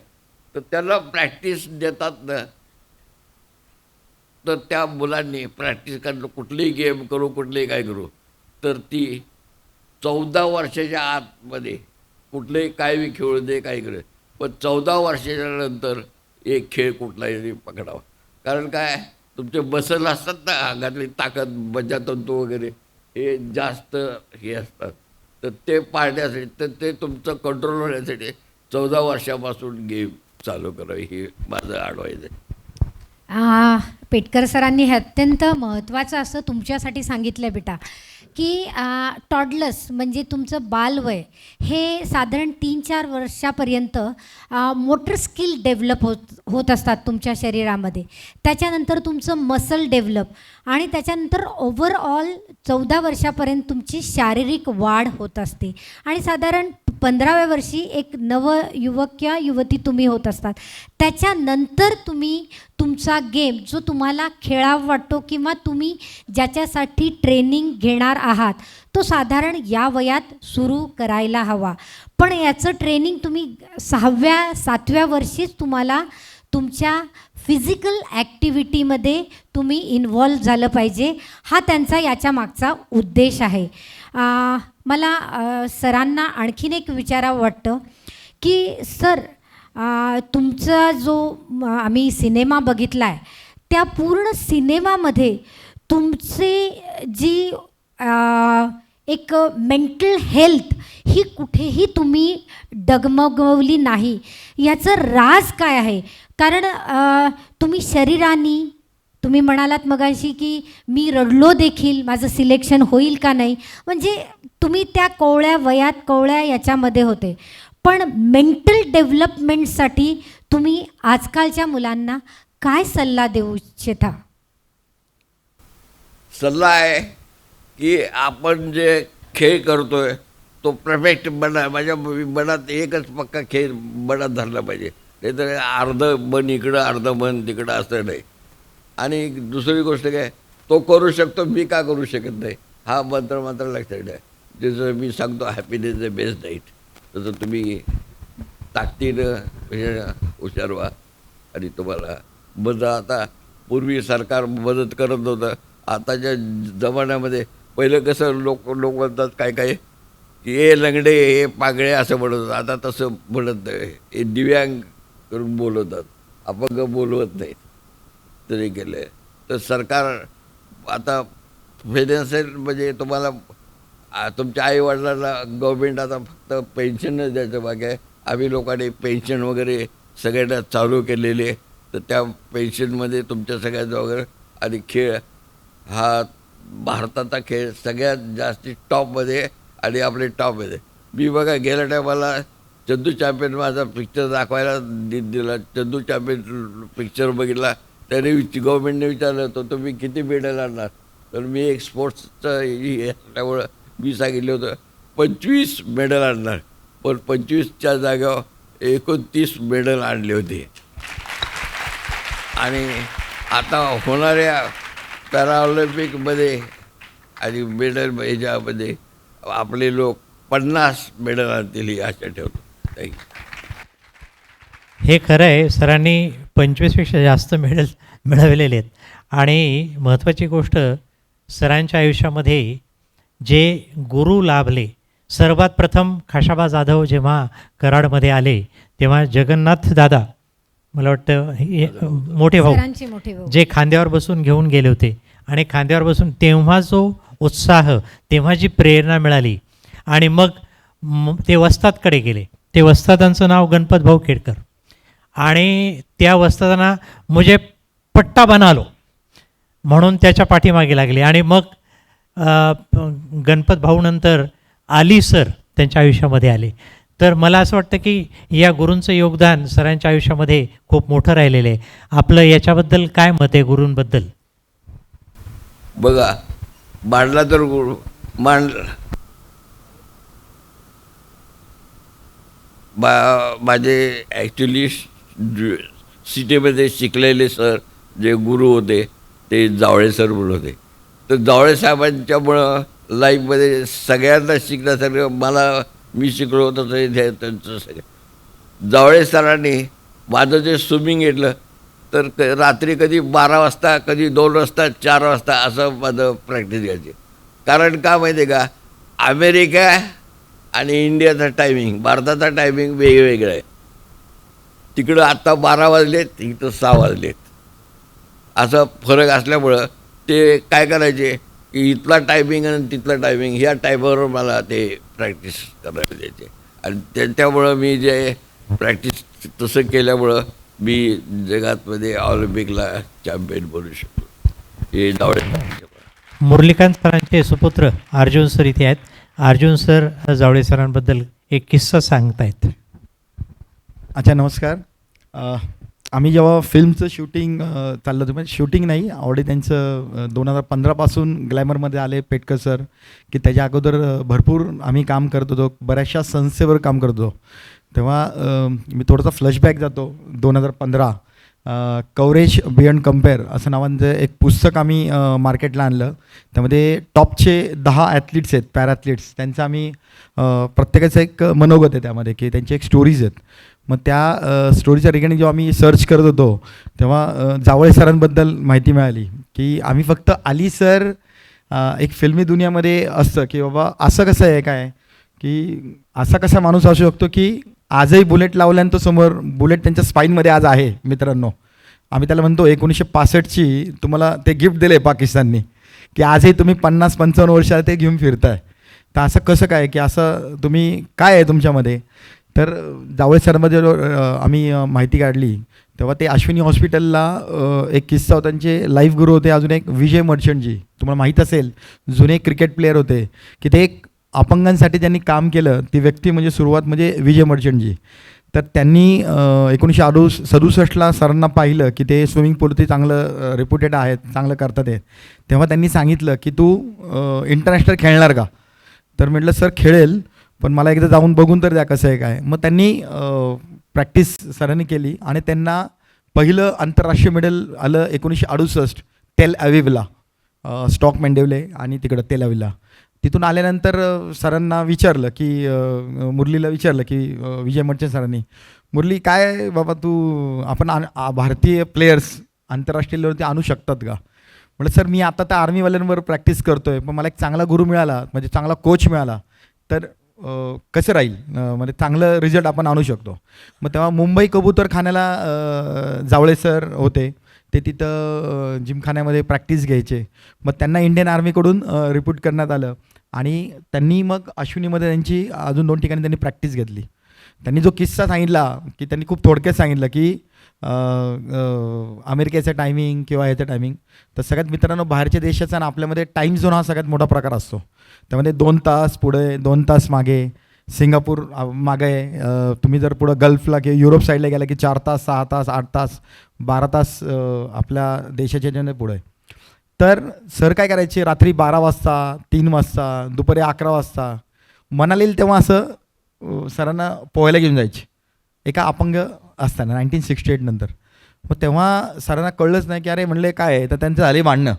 तर त्यांना प्रॅक्टिस देतात ना. तर त्या मुलांनी प्रॅक्टिस करणं, कुठलीही गेम करू, कुठलीही काय करू, तर ती 14 वर्षाच्या आतमध्ये कुठलेही काय बी खेळू दे, काय करू, पण 14 वर्षाच्या नंतर एक खेळ कुठलाही पकडावा. कारण काय, तुमचे मसल असतात ना, अंगातली ताकद, मज्जातंतू वगैरे हे जास्त हे असतात, तर ते पाळण्यासाठी, तर ते तुमचं कंट्रोल होण्यासाठी 14 वर्षापासून गेम चालू करावी, हे माझं ॲडवाईज आहे. पेटकर सरांनी हे अत्यंत महत्त्वाचं असं तुमच्यासाठी सांगितलं आहे बेटा, की टॉडलर्स म्हणजे तुमचं बालवय हे साधारण 3-4 वर्षापर्यंत मोटर स्किल डेव्हलप होत असतात तुमच्या शरीरामध्ये. त्याच्यानंतर तुमचं मसल डेव्हलप आणि त्याच्यानंतर ओव्हरऑल 14 वर्षापर्यंत तुमची शारीरिक वाढ होत असते आणि साधारण 15व्या वर्षी एक नवयुवक किंवा युवती तुम्ही होत असतात. त्याच्यानंतर तुम्ही तुमचा गेम जो तुम्हाला खेळावा वाटतो किंवा तुम्ही ज्याच्यासाठी ट्रेनिंग घेणार आहात तो साधारण या वयात सुरू करायला हवा. पण याचं ट्रेनिंग तुम्ही 6व्या-7व्या वर्षीच तुम्हाला तुमच्या फिजिकल ॲक्टिव्हिटीमध्ये तुम्ही इन्व्हॉल्व झालं पाहिजे. हा त्यांचा याच्या मागचा उद्देश आहे. मला सरांना आणखीन एक विचारावं वाटतं की सर, तुमचा जो आम्ही सिनेमा बघितला आहे त्या पूर्ण सिनेमामध्ये तुमचे जी एक मेंटल हेल्थ ही कुठेही तुम्ही डगमगवली नाही. याचं राज काय आहे? कारण तुम्ही शरीराने, तुम्ही म्हणालात मगाशी की मी रडलो देखील, माझं सिलेक्शन होईल का नाही, म्हणजे तुम्ही त्या कोवळ्या वयात, कोवळ्या याच्यामध्ये होते. पण मेंटल डेव्हलपमेंटसाठी तुम्ही आजकालच्या मुलांना काय सल्ला देऊ इच्छिता? सल्ला आहे की आपण जे खेळ करतोय तो परफेक्ट माझ्या मनात एकच पक्का खेळ मनात धरला पाहिजे, नाही तर अर्ध मन इकडं अर्ध मन तिकडं असं नाही. आणि दुसरी गोष्ट काय, तो करू शकतो, मी का करू शकत नाही, हा मंत्र मात्र लक्षात ठेवा. जसं मी सांगतो हॅपीनेस द बेस्ट डाईट, तसं तुम्ही ताकदीनं हुशार व्हा आणि तुम्हाला मदत. आता पूर्वी सरकार मदत करत नव्हतं, आताच्या जमान्यामध्ये पहिलं कसं लोक म्हणतात काय काय की हे लंगडे, हे पागळे असं म्हणत होतं, आता तसं म्हणत नाही, हे दिव्यांग करून बोलवतात, अपंग बोलवत नाहीत. तरी केलं आहे तर सरकार आता फायनान्शियल म्हणजे तुम्हाला तुमच्या आईवडिलांना गव्हर्मेंट आता फक्त पेन्शनच द्यायचं बाकी आहे. आम्ही लोकांनी पेन्शन वगैरे सगळ्यांना चालू केलेली आहे, तर त्या पेन्शनमध्ये तुमच्या सगळ्यांचा वगैरे. आणि खेळ हा भारताचा खेळ सगळ्यात जास्ती टॉपमध्ये आणि आपले टॉपमध्ये. मी बघा गेल्या टायमाला चंदू चॅम्पियन माझा पिक्चर दाखवायला दिला, चंदू चॅम्पियन पिक्चर बघितला, त्याने गव्हर्मेंटने विचारलं तर तुम्ही किती मेडल आणणार, तर मी एक स्पोर्ट्सचं हे असल्यामुळं मी सांगितलं होतं 25 मेडल आणणार, पण 25च्या जागेवर 29 मेडल आणले होते. आणि आता होणाऱ्या पॅराऑलिम्पिकमध्ये आणि मेडल ह्याच्यामध्ये आपले लोक 50 मेडल आणतील ही आशा ठेवतो. थँक्यू. हे खरं आहे, सरांनी 25पेक्षा जास्त मेडल मिळवलेले आहेत. आणि महत्त्वाची गोष्ट, सरांच्या आयुष्यामध्ये जे गुरु लाभले, सर्वात प्रथम खाशाबा जाधव जेव्हा कराडमध्ये आले तेव्हा जगन्नाथ दादा, मला वाटतं हे मोठे भाऊ, सरांचे मोठे भाऊ, जे खांद्यावर बसून घेऊन गेले होते. आणि खांद्यावर बसून तेव्हा जो उत्साह, तेव्हा जी प्रेरणा मिळाली. आणि मग ते वस्तादकडे गेले. ते वस्तादांचं नाव गणपत भाऊ खेडकर. आणि त्या वस्तादांना मुझे पट्टा बना लो म्हणून त्याच्या पाठीमागे लागले. आणि मग गणपत भाऊनंतर आली सर त्यांच्या आयुष्यामध्ये आले. तर मला असं वाटतं की या गुरूंचं योगदान सरांच्या आयुष्यामध्ये खूप मोठं राहिलेलं आहे. आपलं याच्याबद्दल काय मत आहे गुरूंबद्दल? बघा, मांडला तर गुरु माझे ॲक्च्युली सिटीमध्ये शिकलेले सर जे गुरु होते ते जावळे सर म्हणून होते. तर जावळे साहेबांच्यामुळं लाईफमध्ये सगळ्यांना शिकण्यासारखं मी शिकलो तसं त्यांचं सगळं. जावळे सरांनी माझं जे स्विमिंग घेतलं तर रात्री कधी 12 वाजता, कधी 2 वाजता, 4 वाजता असं माझं प्रॅक्टिस घ्यायची. कारण का माहिती आहे का, अमेरिका आणि इंडियाचा टायमिंग, भारताचा टायमिंग वेगवेगळं आहे. तिकडं आत्ता 12 वाजलेत, इथं 6 वाजलेत. असं फरक असल्यामुळं ते काय करायचे की इथला टायमिंग आणि तिथला टायमिंग ह्या टायमावर मला ते प्रॅक्टिस करायला द्यायचे. आणि त्यामुळं मी जे प्रॅक्टिस तसं केल्यामुळं मी जगातमध्ये ऑलिम्पिकला चॅम्पियन बनू शकतो. हे जावळे. मुरलीकांत सरांचे सुपुत्र अर्जुन सर इथे आहेत. अर्जुन सर जावळे सरांबद्दल एक किस्सा सांगतायत. अच्छा, नमस्कार. आम्ही जेव्हा फिल्मचं शूटिंग चाललं होतं, म्हणजे शूटिंग नाही, ऑलरेडी त्यांचं 2015पासून ग्लॅमरमध्ये आले पेटकर सर, की त्याच्या अगोदर भरपूर आम्ही काम करत होतो, बऱ्याचशा संस्थेवर काम करत होतो. तेव्हा मी थोडासा फ्लॅशबॅक जातो. 2015 कव्हरेज बियॉन्ड कम्पेअर असं नावाचं एक पुस्तक आम्ही मार्केटला आणलं. त्यामध्ये टॉपचे 10 ॲथलीट्स आहेत, पॅराॲथलीट्स, त्यांचं आम्ही प्रत्येकाचं एक मनोगत आहे त्यामध्ये, की त्यांचे एक स्टोरीज आहेत. मग त्या स्टोरीच्या रिगार्डिंग जेव्हा आम्ही सर्च करत होतो तेव्हा जावळे सरांबद्दल माहिती मिळाली, की आम्ही फक्त अली सर एक फिल्मी दुनियामध्ये असतं, की बाबा असं कसं आहे काय, की असा कसा माणूस असू शकतो की आजही बुलेट लावल्यानं तो समोर बुलेट त्यांच्या स्पाईनमध्ये आज आहे. मित्रांनो, आम्ही त्याला म्हणतो 1965ची तुम्हाला ते गिफ्ट दिले पाकिस्ताननी, की आजही तुम्ही 50-55 वर्षात ते घेऊन फिरताय. तर असं कसं काय, की असं तुम्ही काय आहे तुमच्यामध्ये. तर जावळे सरांमध्ये आम्ही माहिती काढली तेव्हा ते अश्विनी हॉस्पिटलला एक किस्सा होता. त्यांचे लाईफ गुरु होते अजून एक विजय मर्चंटजी, तुम्हाला माहीत असेल, जुने क्रिकेट प्लेयर होते, की ते एक अपंगांसाठी त्यांनी काम केलं. ती व्यक्ती म्हणजे सुरुवात म्हणजे विजय मर्चंटजी. तर त्यांनी 1967ला सरांना पाहिलं की ते स्विमिंग पूलवरती चांगलं रेप्युटेड आहेत, चांगलं करतात आहे. तेव्हा त्यांनी सांगितलं की तू इंटरनॅशनल खेळणार का. तर म्हटलं सर खेळेल, पण मला एकदा जाऊन बघून तर द्या कसं आहे काय. मग त्यांनी प्रॅक्टिस सरांनी केली आणि त्यांना पहिलं आंतरराष्ट्रीय मेडल आलं 1968 टेल अविवला, स्टॉक मेंडेवले आणि तिकडं तेल अविवला. तिथून आल्यानंतर सरांना विचारलं की मुरलीला विचारलं की विजय मर्चंट सरांनी, मुरली काय बाबा तू आपण भारतीय प्लेयर्स आंतरराष्ट्रीय लेवलवरती आणू शकतात का. म्हटलं सर मी आता त्या आर्मीवाल्यांवर प्रॅक्टिस करतो आहे, पण मला एक चांगला गुरु मिळाला, म्हणजे चांगला कोच मिळाला तर कसं राहील, म्हणजे चांगलं रिझल्ट आपण आणू शकतो. मग तेव्हा मुंबई कबूतरखान्याला जावळे सर होते, ते तिथं जिमखान्यामध्ये प्रॅक्टिस घ्यायचे. मग त्यांना इंडियन आर्मीकडून रिक्रूट करण्यात आलं आणि त्यांनी मग अश्विनीमध्ये त्यांची अजून 2 ठिकाणी त्यांनी प्रॅक्टिस घेतली. त्यांनी जो किस्सा सांगितला की त्यांनी खूप थोडक्यात सांगितलं की अमेरिकेचं टायमिंग किंवा ह्याचं टायमिंग. तर सगळ्यात मित्रांनो, बाहेरच्या देशाचा आणि आपल्यामध्ये टाईम झोन हा सगळ्यात मोठा प्रकार असतो. त्यामध्ये 2 तास पुढे 2 तास मागे, सिंगापूर मागे आहे. तुम्ही जर पुढं गल्फला किंवा युरोप साईडला गेला की 4 तास 6 तास 8 तास 12 तास आपल्या देशाच्या ह्याच्याने पुढे. तर सर काय करायचे, रात्री 12 वाजता 3 वाजता दुपारी 11 वाजता मनाला येईल तेव्हा असं सरांना पोहायला घेऊन जायचे, एका अपंग असताना 1968 नंतर. मग तेव्हा सरांना कळलंच नाही की अरे म्हणले काय आहे. तर त्यांचं झाले भांडणं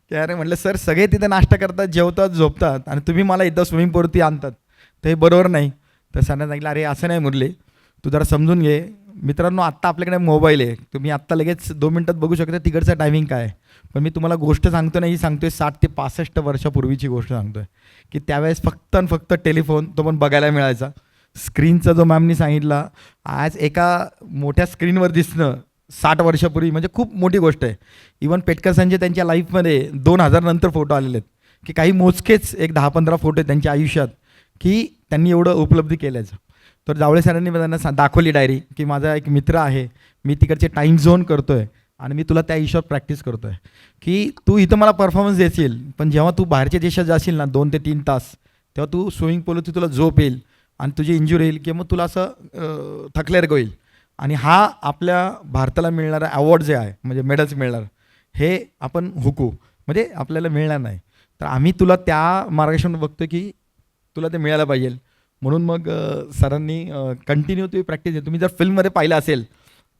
की अरे म्हटलं सर सगळे तिथे नाश्ता करतात, जेवतात, झोपतात आणि तुम्ही मला इथं स्विमिंग पूलवरती आणतात, तर हे बरोबर नाही. तर सरांना सांगितलं अरे असं नाही मुरली, तू जरा समजून घे. मित्रांनो, आत्ता आपल्याकडे मोबाईल आहे, तुम्ही आत्ता लगेच 2 मिनटात बघू शकता तिकडचा टायमिंग काय आहे. पण मी तुम्हाला गोष्ट सांगतो नाही, सांगतोय 60 ते 65 वर्षापूर्वीची गोष्ट सांगतोय, की त्यावेळेस फक्त आणि फक्त टेलिफोन तो पण बघायला मिळायचा. स्क्रीनचा जो मॅमनी सांगितला, आज एका मोठ्या स्क्रीनवर दिसणं 60 वर्षापूर्वी म्हणजे खूप मोठी गोष्ट आहे. इवन पेटकर संजय त्यांच्या लाईफमध्ये 2000 नंतर फोटो आलेले आहेत, की काही मोजकेच एक 10-15 फोटो आहेत त्यांच्या आयुष्यात की त्यांनी एवढं उपलब्धी केल्याचं. तर जावळे सरांनी त्यांना दाखवली डायरी की माझा एक मित्र आहे, मी तिकडचे टाईम झोन करतो आहे आणि मी तुला त्या हिशोबात प्रॅक्टिस करतो आहे, की तू इथं मला परफॉर्मन्स देशील, पण जेव्हा तू बाहेरच्या देशात जाशील ना 2 ते 3 तास, तेव्हा तू स्विमिंग पूलवरती तुला झोप येईल आणि तुझी इंजुरी येईल किंवा मग तुला असं थकल्यासारखं होईल. आणि हा आपल्या भारताला मिळणारा अवॉर्ड जे आहे, म्हणजे मेडल्स मिळणार, हे आपण हुकू म्हणजे आपल्याला मिळणार नाही. तर आम्ही तुला त्या मार्गदर्शन बघतो की तुला ते मिळायला पाहिजे. म्हणून मग सरांनी कंटिन्यू तुम्ही प्रॅक्टिस आहे. तुम्ही जर फिल्ममध्ये पाहिलं असेल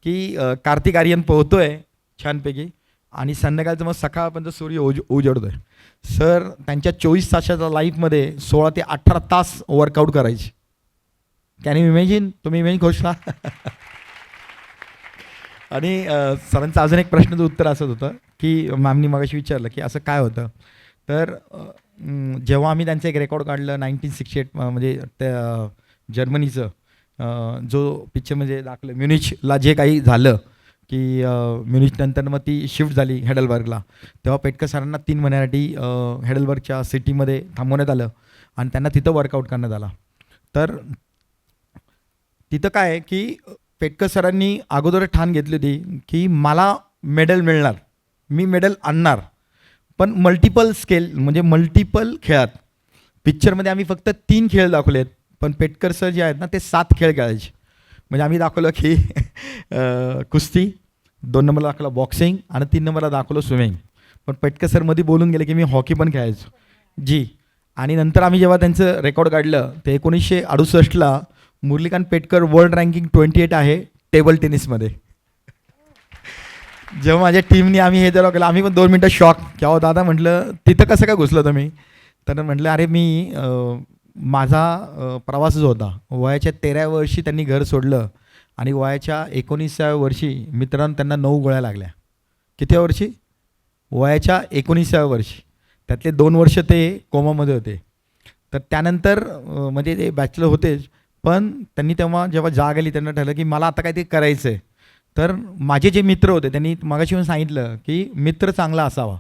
की कार्तिक आर्यन पोहतो आहे छानपैकी आणि संध्याकाळचं मग सकाळपर्यंत सूर्य उजळतो आहे. सर त्यांच्या 24 तासाच्या लाईफमध्ये 16 ते 18 तास वर्कआउट करायचे. कॅन यू इमॅजिन, तुम्ही इमॅजिन करू शकता. आणि सरांचा अजून एक प्रश्नाचं उत्तर असंच होतं की मॅमनी मगाशी विचारलं की असं काय होतं. तर जेव्हा आम्ही त्यांचं एक रेकॉर्ड काढलं 1968 म्हणजे त्या जर्मनीचं जो पिक्चर म्हणजे दाखलं म्युनिचला जे काही झालं की म्युनिचनंतर मग ती शिफ्ट झाली हेडलबर्गला, तेव्हा पेटकर सरांना 3 महिन्यासाठी हेडलबर्गच्या सिटीमध्ये थांबवण्यात आलं आणि त्यांना तिथं वर्कआउट करण्यात आला. तर तिथं काय आहे की पेटकर सरांनी अगोदर ठाण घेतली होती की मला मेडल मिळणार, मी मेडल आणणार, पण मल्टिपल स्केल म्हणजे मल्टिपल खेळात. पिक्चरमध्ये आम्ही फक्त 3 खेळ दाखवलेत, पण पेटकर सर जे आहेत ना ते 7 खेळ खेळायचे. म्हणजे आम्ही दाखवलं की कुस्ती, 2 नंबरला दाखवलं बॉक्सिंग आणि 3 नंबरला दाखवलं स्विमिंग. पण पेटकर सर मध्ये बोलून गेले की मी हॉकी पण खेळायचो जी. आणि नंतर आम्ही जेव्हा त्यांचं रेकॉर्ड काढलं ते 1968ला मुरलीकांत पेटकर वर्ल्ड रँकिंग 28 आहे टेबल टेनिसमध्ये. जेव्हा माझ्या टीमने आम्ही हे जर केलं आम्ही पण 2 मिनटं शॉक की अहो दादा म्हटलं तिथं कसं काय घुसलं तुम्ही. तर म्हटलं अरे मी माझा प्रवास जो होता वयाच्या 13व्या वर्षी त्यांनी घर सोडलं आणि वयाच्या 19व्या वर्षी मित्रांनो त्यांना 9 गोळ्या लागल्या. किती वर्षी? वयाच्या 19व्या वर्षी. त्यातले 2 वर्ष ते कोमामध्ये होते. तर त्यानंतर म्हणजे ते बॅचलर होतेच, पण त्यांनी तेव्हा जेव्हा जाग आली त्यांना ठरलं की मला आता काहीतरी करायचं आहे. तर माझे जे मित्र होते त्यांनी मगाशी येऊन सांगितलं की मित्र चांगला असावा,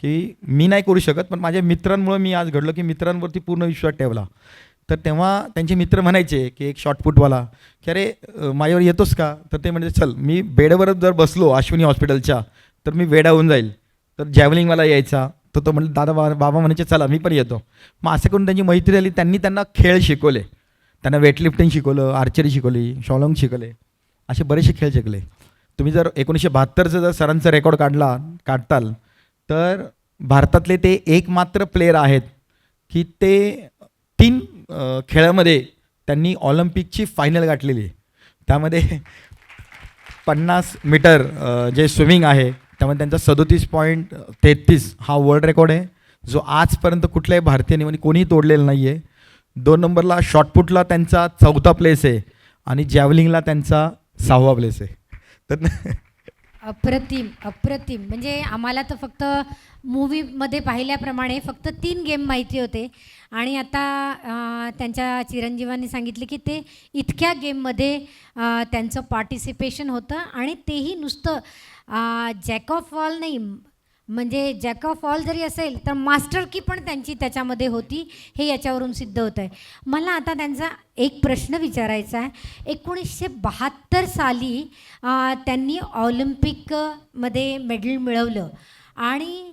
की मी नाही करू शकत पण माझ्या मित्रांमुळे मी आज घडलो की मित्रांवरती पूर्ण विश्वास ठेवला. तर तेव्हा त्यांचे मित्र म्हणायचे की एक शॉर्टपुटवाला की अरे माझ्यावर येतोस का. तर ते म्हणजे चल मी बेडवरच जर बसलो अश्विनी हॉस्पिटलच्या तर मी वेडा होऊन जाईल. तर जॅव्हलिंग मला यायचा. तर तो म्हणलं दादा बाबा म्हणायचे चला मी पण येतो. मग असं करून त्यांची मैत्री झाली. त्यांनी त्यांना खेळ शिकवले, त्यांना वेटलिफ्टिंग शिकवलं, आर्चरी शिकवली, शॉलॉंग शिकवले, असे बरेचसे खेळ शिकले. तुम्ही जर 1972चं जर सरांचा रेकॉर्ड काढताल तर भारतातले ते एकमात्र प्लेयर आहेत की ते 3 खेळामध्ये त्यांनी ऑलिम्पिकची फायनल गाठलेली आहे. त्यामध्ये 50 मीटर जे स्विमिंग आहे त्यामध्ये त्यांचा 37.33 हा वर्ल्ड रेकॉर्ड आहे, जो आजपर्यंत कुठल्याही भारतीयाने म्हणजे कोणीही तोडलेला नाही आहे. 2 नंबरला शॉर्टपुटला त्यांचा 4था प्लेस आहे आणि जॅव्हलिंगला त्यांचा 6वा प्लेस आहे. तर अप्रतिम अप्रतिम. म्हणजे आम्हाला तर फक्त मूवीमध्ये पाहिल्याप्रमाणे फक्त 3 गेम माहिती होते आणि आता त्यांच्या चिरंजीवांनी सांगितले की ते इतक्या गेममध्ये त्यांचं पार्टिसिपेशन होतं आणि तेही नुसतं जॅक ऑफ ऑल नाही, म्हणजे जॅक ऑफ ऑल जरी असेल तर मास्टर की पण त्यांची त्याच्यामध्ये होती, हे याच्यावरून सिद्ध होतं आहे. मला आता त्यांचा एक प्रश्न विचारायचा आहे. 1972 साली त्यांनी ऑलिम्पिकमध्ये मेडल मिळवलं आणि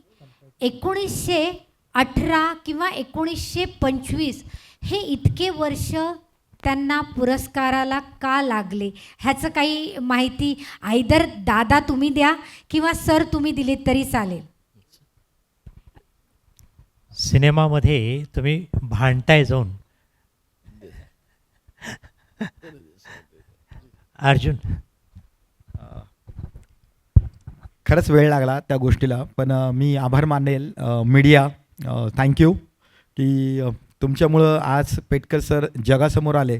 1918 किंवा 1925 हे इतके वर्ष त्यांना पुरस्काराला का लागले, ह्याचं काही माहिती आयदर दादा तुम्ही द्या किंवा सर तुम्ही दिलीत तरी चालेल. सिनेमामध्ये तुम्ही भांडताय जाऊन अर्जुन. खरंच वेळ लागला त्या गोष्टीला, पण मी आभार मानेल मीडिया. थँक्यू की तुमच्यामुळं आज पेटकर सर जगासमोर आले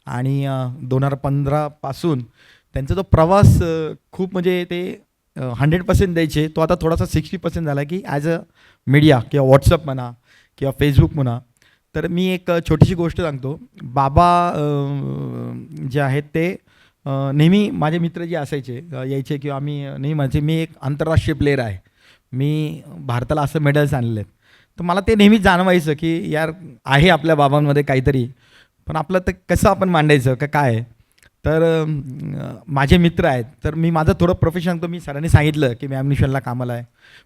आणि 2015पासून त्यांचा जो प्रवास खूप म्हणजे ते 100% द्यायचे, तो आता थोडासा 60% झाला की ॲज अ मीडिया किंवा व्हॉट्सअप म्हणा किंवा फेसबुक म्हणा. तर मी एक छोटीशी गोष्ट सांगतो. बाबा जे आहेत ते नेहमी माझे मित्र जे असायचे यायचे किंवा आम्ही नेहमी म्हणायचे मी एक आंतरराष्ट्रीय प्लेयर आहे, मी भारताला असं मेडल्स आणलेले आहेत. तर मला ते नेहमी जाणवायचं की यार आहे आपल्या बाबांमध्ये काहीतरी, पण आपलं ते कसं आपण मांडायचं का काय. तर माझे मित्र आहेत, तर मी माझं थोडं प्रोफेशन सांगतो. मी सरांनी सांगितलं की मी ॲम्युनिशनला कामाला आहे.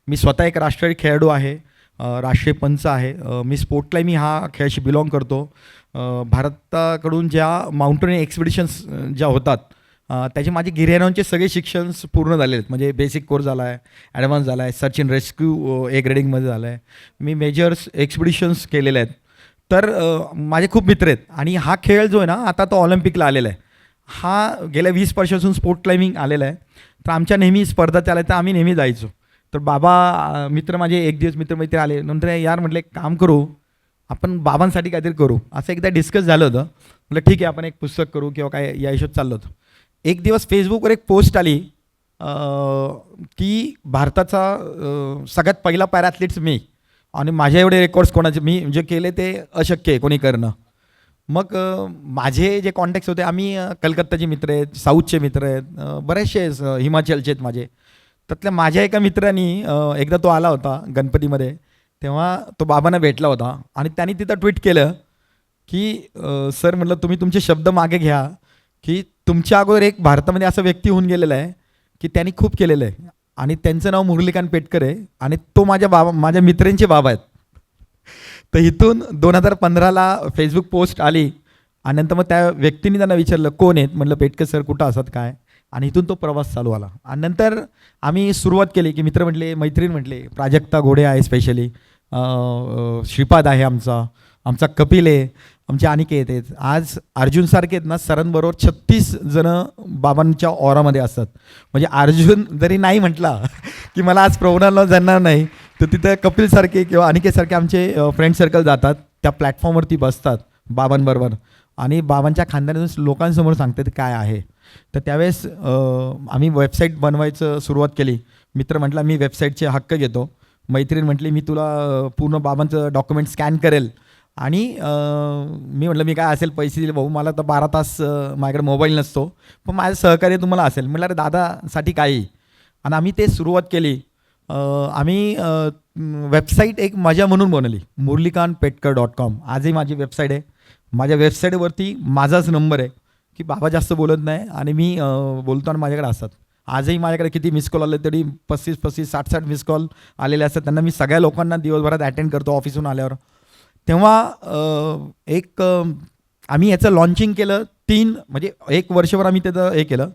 मी स्वतः एक राष्ट्रीय खेळाडू आहे, राष्ट्रीय पंच आहे. मी स्पोर्ट क्लाइम्बिंग हा खेळाशी बिलॉंग करतो. भारताकडून ज्या माउंटेन एक्सपिडिशन्स ज्या होतात त्याचे माझे गिर्यारोहणचे सगळे शिक्षण पूर्ण झाले आहेत. म्हणजे बेसिक कोर्स झाला आहे, ॲडव्हान्स झाला आहे, सर्च अँड रेस्क्यू ए ग्रेडिंगमध्ये झाला आहे. मी मेजर्स एक्सपिडिशन्स केलेले आहेत. तर माझे खूप मित्र आहेत आणि हा खेळ जो आहे ना आता तो ऑलिम्पिकला आलेला आहे. हा गेल्या 20 वर्षापासून स्पोर्ट क्लाइम्बिंग आलेला आहे. तर आमच्या नेहमी स्पर्धा चालायच्या, तर आम्ही नेहमी जायचो. तर बाबा मित्र माझे एक दिवस मित्रमैत्री आले, नंतर यार म्हटलं एक काम करू, आपण बाबांसाठी काहीतरी करू. असं एकदा डिस्कस झालं होतं. म्हटलं ठीक आहे आपण एक पुस्तक करू किंवा काय या हिशोब चाललं होतं. एक दिवस फेसबुकवर एक पोस्ट आली की भारताचा सगळ्यात पहिला पॅराथलीट्स मी, आणि माझ्या एवढे रेकॉर्ड्स कोणाचे मी जे केले ते अशक्य आहे कोणी करणं. मग माझे जे कॉन्टॅक्ट्स होते, आम्ही कलकत्ताचे मित्र आहेत, साऊथचे मित्र आहेत, बरेचसे हिमाचलचे आहेत माझे. त्यातल्या माझ्या एका मित्रांनी एकदा तो आला होता गणपतीमध्ये, तेव्हा तो बाबांना भेटला होता आणि त्यांनी तिथं ट्विट केलं की सर म्हटलं तुम्ही तुमचे शब्द मागे घ्या, की तुमच्या अगोदर एक भारतामध्ये असा व्यक्ती होऊन गेलेला आहे की त्यांनी खूप केलेलं आहे आणि त्यांचं नाव मुरलीकांत पेटकर आहे आणि तो माझ्या मित्रांचे बाबा आहेत. तर इथून 2015ला फेसबुक पोस्ट आली आणि नंतर मग त्या व्यक्तीने त्यांना विचारलं कोण आहेत, म्हटलं पेटकर सर कुठं असतात काय, आणि इथून तो प्रवास चालू आला. आणि नंतर आम्ही सुरुवात केली की मित्र म्हटले, मैत्रीण म्हटले, प्राजक्ता घोडे आहे स्पेशली, श्रीपाद आहे आमचा कपिल आहे, आमचे अनिकेत आहेत, आज अर्जुनसारखे आहेत ना सरांबरोबर 36 जणं बाबांच्या ऑरामध्ये असतात. म्हणजे अर्जुन जरी नाही म्हटला की मला आज प्रोग्रामला जाणार नाही, तर तिथं कपिलसारखे किंवा अनिकेतसारखे आमचे फ्रेंड सर्कल जातात, त्या प्लॅटफॉर्मवरती बसतात बाबांबरोबर आणि बाबांच्या खानदानातून लोकांसमोर सांगतात काय आहे. तर त्यावेळेस आम्ही वेबसाईट बनवायचं सुरुवात केली. मित्र म्हटला मी वेबसाईटचे हक्क घेतो, मैत्रीण म्हटली मी तुला पूर्ण बाबांचं डॉक्युमेंट स्कॅन करेल, आणि मी म्हटलं मी काय असेल पैसे दिले भाऊ, मला तर 12 तास माझ्याकडे मोबाईल नसतो, पण माझं सहकार्य तुम्हाला असेल. म्हटलं अरे दादासाठी काही, आणि आम्ही ते सुरुवात केली. आम्ही वेबसाईट एक मजा म्हणून बनवली, murlikanpetkar.com. आजही माझी वेबसाईट आहे. माझ्या वेबसाईटवरती माझाच नंबर आहे की बाबा जास्त बोलत नाही आणि मी बोलतो आणि माझ्याकडे असतात. आजही माझ्याकडे किती मिस कॉल आले तरी 35-35, 60-60 मिस कॉल आलेले असतात. त्यांना मी सगळ्या लोकांना दिवसभरात अटेंड करतो ऑफिसहून आल्यावर. तेव्हा एक आम्ही याचं लॉन्चिंग केलं, म्हणजे 1 वर्षभर आम्ही त्याचं हे केलं.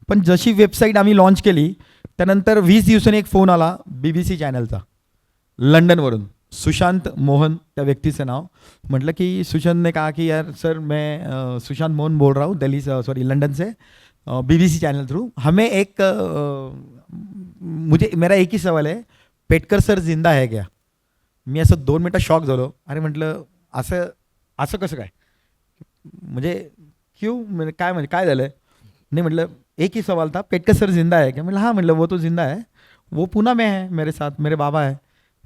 पण जशी वेबसाईट आम्ही लॉन्च केली त्यानंतर 20 दिवसांनी एक फोन आला BBC चॅनलचा लंडनवरून, सुशांत मोहन त्या व्यक्तीचं नाव. म्हटलं की सुशांत ने कहा कि यार सर मैं सुशांत मोहन बोल रहा हूँ दिल्ली से, सॉरी लंदन से, BBC चैनल थ्रू हमें एक मेरा एक ही सवाल है, पेटकर सर जिंदा है क्या. मी असं 2 मिनटं शॉक झालो. अरे म्हटलं असं कसं काय, म्हणजे क्यों, काय झालं. नहीं म्हटलं एक ही सवाल था, पेटकर सर जिंदा है क्या. म्हटलं हाँ, म्हटलं वो तो जिंदा है, वो पुणे में है मेरे साथ, मेरे बाबा है.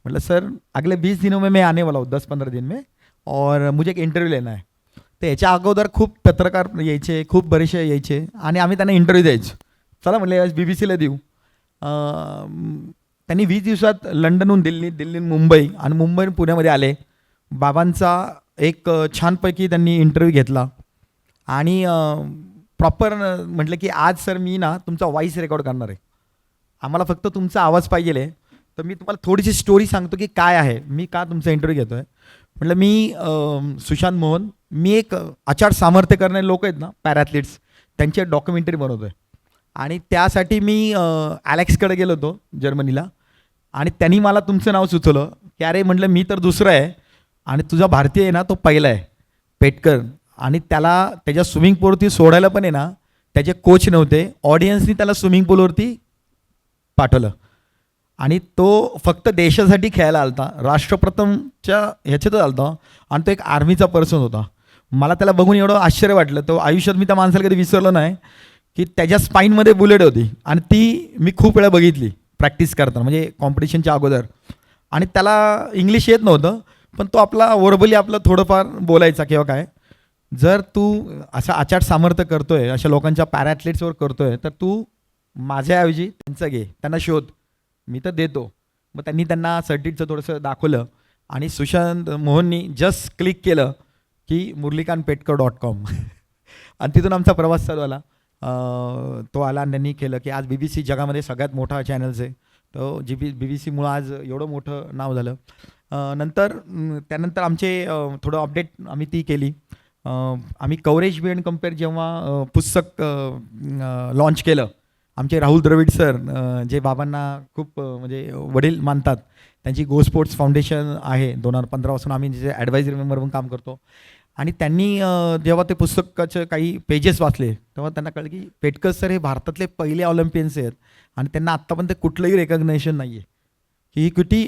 मतलब सर अगले 20 दिनों में मैं आने वाला हूँ, 10-15 दिन में, और मुझे एक इंटरव्ह्यू लेना है. तर याच्या अगोदर खूप पत्रकार यायचे, खूप बरेचसे यायचे आणि आम्ही त्यांना इंटरव्ह्यू द्यायचो. चला म्हटलं BBCला देऊ. त्यांनी 20 दिवसात लंडनहून दिल्लीहून मुंबई आणि मुंबईहून पुण्यामध्ये आले. बाबांचा एक छानपैकी त्यांनी इंटरव्ह्यू घेतला आणि प्रॉपर म्हटलं की आज सर मी ना तुमचा व्हॉईस रेकॉर्ड करणार आहे, आम्हाला फक्त तुमचा आवाज पाहिजे आहे. तर मी तुम्हाला थोडीशी स्टोरी सांगतो की काय आहे, मी का तुमचा इंटरव्ह्यू घेतो आहे. म्हटलं मी सुशांत मोहन, मी एक आचार सामर्थ्य करणारे लोक आहेत ना पॅराथलीट्स, त्यांची डॉक्युमेंटरी बनवतो आहे. आणि त्यासाठी मी ॲलेक्सकडे गेलो होतो जर्मनीला, आणि त्यांनी मला तुमचं नाव सुचवलं की अरे म्हटलं मी तर दुसरं आहे आणि तुझा भारतीय आहे ना तो पहिला आहे पेटकर. आणि त्याच्या स्विमिंग पूलवरती सोडायला पण आहे ना त्याचे कोच नव्हते, ऑडियन्सनी त्याला स्विमिंग पूलवरती पाठवलं आणि तो फक्त देशासाठी खेळायला आलता, राष्ट्रप्रथमच्या ह्याच्यातच आलता आणि तो एक आर्मीचा पर्सन होता. मला त्याला बघून एवढं आश्चर्य वाटलं. तो आयुष्यात मी त्या माणसाला कधी विसरलं नाही की त्याच्या स्पाईनमध्ये बुलेट होती आणि ती मी खूप वेळा बघितली प्रॅक्टिस करताना, म्हणजे कॉम्पिटिशनच्या अगोदर. आणि त्याला इंग्लिश येत नव्हतं, पण तो आपला वर्बली आपलं थोडंफार बोलायचा किंवा काय. जर तू असं आचार सामर्थ्य करतोय, अशा लोकांच्या पॅराथलीट्सवर करतोय, तर तू माझ्याऐवजी त्यांचं घे, त्यांना शोध, मी तर देतो. मग त्यांना सर्टिफिकेटचं थोडंसं दाखवलं आणि सुशांत मोहननी जस्ट क्लिक केलं की murlikanpetkar.com आणि तिथून आमचा प्रवास चालू आला. तो आला आणि त्यांनी केलं की आज BBC जगामध्ये सगळ्यात मोठा चॅनल्स आहे. तो BBCमुळं आज एवढं मोठं नाव झालं. त्यानंतर आमचे थोडं अपडेट आम्ही ती केली. आम्ही कवरेज बी अँड कम्पेअर जेव्हा पुस्तक लॉन्च केलं, आमचे राहुल द्रविड सर जे बाबांना खूप म्हणजे वडील मानतात, त्यांची गो स्पोर्ट्स फाउंडेशन आहे, 2015 पासून आम्ही जे ॲडवायझरी मेंबर म्हणून काम करतो. आणि त्यांनी जेव्हा ते पुस्तकाचे काही पेजेस वाचले तेव्हा त्यांना कळलं की पेटकर सर हे भारतातले पहिले ऑलिम्पियन्स आहेत आणि त्यांना आत्तापर्यंत कुठलंही रेकग्नेशन नाही आहे. ही किती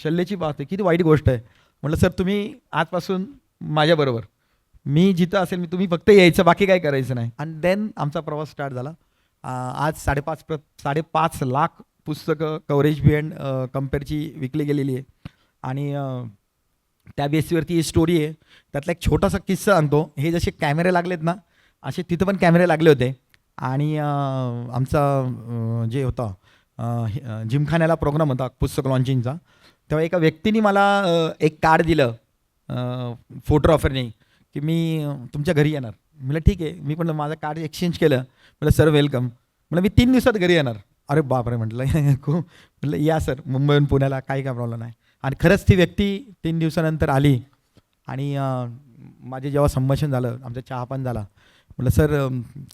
शल्यची बात आहे, किती वाईट गोष्ट आहे. म्हटलं सर तुम्ही आजपासून माझ्याबरोबर, मी जिथं असेल तुम्ही फक्त यायचं, बाकी काय करायचं नाही. आणि देन आमचा प्रवास स्टार्ट झाला. आज 5.5 लाख पुस्तकं कव्हरेज बिहाइंड कम्पेअरची विकली गेलेली आहे. आणि त्या बेसवरती ही स्टोरी आहे. त्यातला एक छोटासा किस्सा सांगतो. हे जसे कॅमेरे लागलेत ना, असे तिथं पण कॅमेरे लागले होते. आणि आमचा जे होता जिमखान्याला प्रोग्राम होता पुस्तक लॉन्चिंगचा, तेव्हा एका व्यक्तीने मला एक कार्ड दिलं फोटोग्राफरने की मी तुमच्या घरी येणार. म्हटलं ठीक आहे. मी पण माझं कार्ड एक्सचेंज केलं. म्हटलं सर वेलकम. म्हटलं मी 3 दिवसात घरी येणार. अरे बापरे म्हटलं म्हटलं या सर, मुंबईहून पुण्याला काही काय प्रॉब्लेम नाही. आणि खरंच ती व्यक्ती 3 दिवसानंतर आली. आणि माझे जेव्हा संभाषण झालं, आमचा चहा पण झाला. म्हटलं सर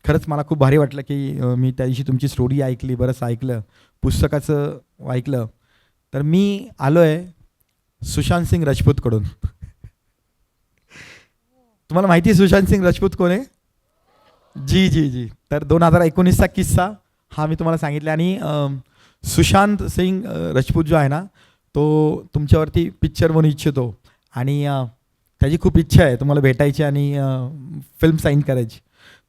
खरंच मला खूप भारी वाटलं की मी त्या दिवशी तुमची स्टोरी ऐकली, बरंच ऐकलं, पुस्तकाचं ऐकलं. तर मी आलो आहे सुशांत सिंग राजपूतकडून. तुम्हाला माहिती आहे सुशांत सिंग राजपूत कोण आहे? जी जी जी. तर 2019चा किस्सा हा मी तुम्हाला सांगितला. आणि सुशांत सिंग राजपूत जो आहे ना, तो तुमच्यावरती पिक्चर बनवू इच्छितो. आणि त्याची खूप इच्छा आहे तुम्हाला भेटायची आणि फिल्म साईन करायची.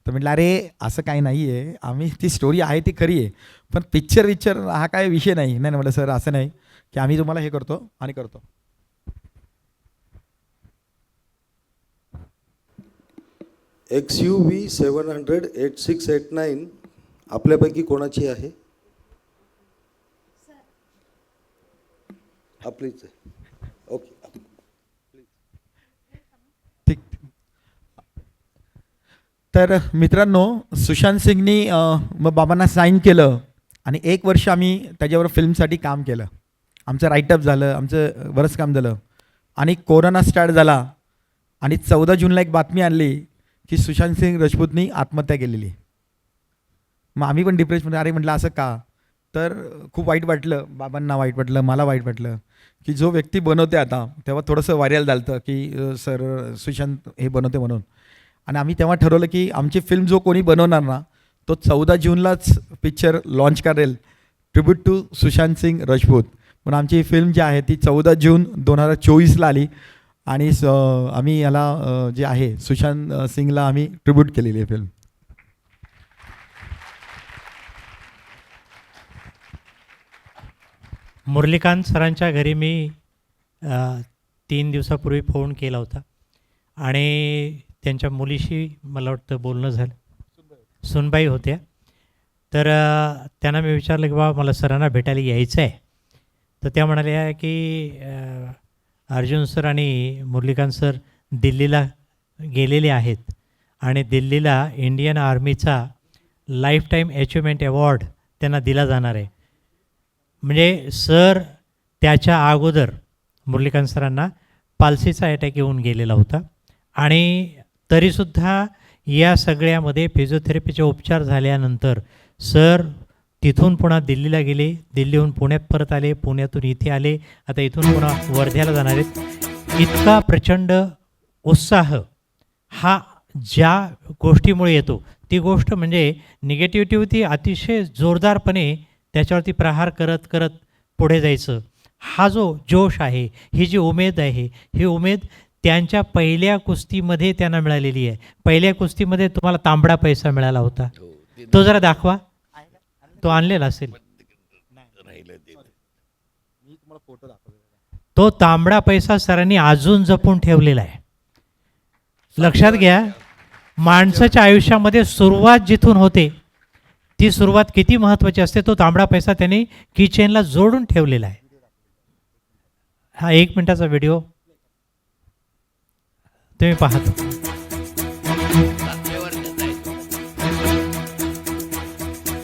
तर म्हटलं अरे असं काही नाही आहे, आम्ही ती स्टोरी आहे ती खरी आहे, पण पिक्चर हा काय विषय नाही. नाही म्हटलं सर असं नाही की आम्ही तुम्हाला हे करतो आणि करतो. XUV 700 8689 आपल्यापैकी कोणाची आहे? आपलीच आहे. ओके ठीक. तर मित्रांनो, सुशांत सिंगनी मग बाबांना साईन केलं आणि 1 वर्ष आम्ही त्याच्यावर फिल्मसाठी काम केलं. आमचं राईटअप झालं, आमचं बरंच काम झालं. आणि कोरोना स्टार्ट झाला आणि 14 जूनला एक बातमी आणली की सुशांत सिंग राजपूतनी आत्महत्या केलेली. मग आम्ही पण डिप्रेशनमध्ये, अरे म्हटलं असं का? तर खूप वाईट वाटलं, बाबांना वाईट वाटलं, मला वाईट वाटलं की जो व्यक्ती बनवते आता, तेव्हा थोडंसं व्हायरल झालं होतं की सर सुशांत हे बनवते म्हणून. आणि आम्ही तेव्हा ठरवलं की आमची फिल्म जो कोणी बनवणार ना, तो 14 जूनलाच पिक्चर लॉन्च करेल, ट्रिब्यूट टू सुशांत सिंग राजपूत. पण आमची फिल्म जी आहे ती 14 जून 2024ला आली. आणि आम्ही याला जे आहे सुशांत सिंगला आम्ही ट्रिब्यूट केलेली आहे फिल्म. मुरलीकांत सरांच्या घरी मी 3 दिवसापूर्वी फोन केला होता आणि त्यांच्या मुलीशी मला वाटतं बोलणं झालं. सुनबाई होत्या. तर त्यांना मी विचारलं की बाबा मला सरांना भेटायला यायचं आहे. तर त्या म्हणाल्या की अर्जुन सर आणि मुरलीकांत सर दिल्लीला गेलेले आहेत आणि दिल्लीला इंडियन आर्मीचा लाईफ टाईम अचिव्हमेंट अवॉर्ड त्यांना दिला जाणार आहे. म्हणजे सर त्याच्या अगोदर मुरलीकांत सरांना पालसीचा अटॅक येऊन गेलेला होता आणि तरीसुद्धा या सगळ्यामध्ये फिजिओथेरपीचे उपचार झाल्यानंतर सर तिथून पुन्हा दिल्लीला गेले, दिल्लीहून पुण्यात परत आले, पुण्यातून इथे आले, आता इथून पुन्हा वर्ध्याला जाणार आहेत. इतका प्रचंड उत्साह हा ज्या गोष्टीमुळे येतो ती गोष्ट म्हणजे निगेटिव्हिटी होती, अतिशय जोरदारपणे त्याच्यावरती प्रहार करत करत पुढे जायचं. हा जो जोश आहे, ही जी उमेद आहे, ही उमेद त्यांच्या पहिल्या कुस्तीमध्ये त्यांना मिळालेली आहे. पहिल्या कुस्तीमध्ये तुम्हाला तांबडा पैसा मिळाला होता, तो जरा दाखवा. तो आणलेला असेल, तो तांबडा पैसा सरांनी अजून जपून ठेवलेला आहे. लक्षात घ्या, माणसाच्या आयुष्यामध्ये सुरुवात जिथून होते ती सुरुवात किती महत्त्वाची असते. तो तांबडा पैसा त्यांनी किचनला जोडून ठेवलेला आहे. हा 1 मिनिटाचा व्हिडिओ तुम्ही पाहतो.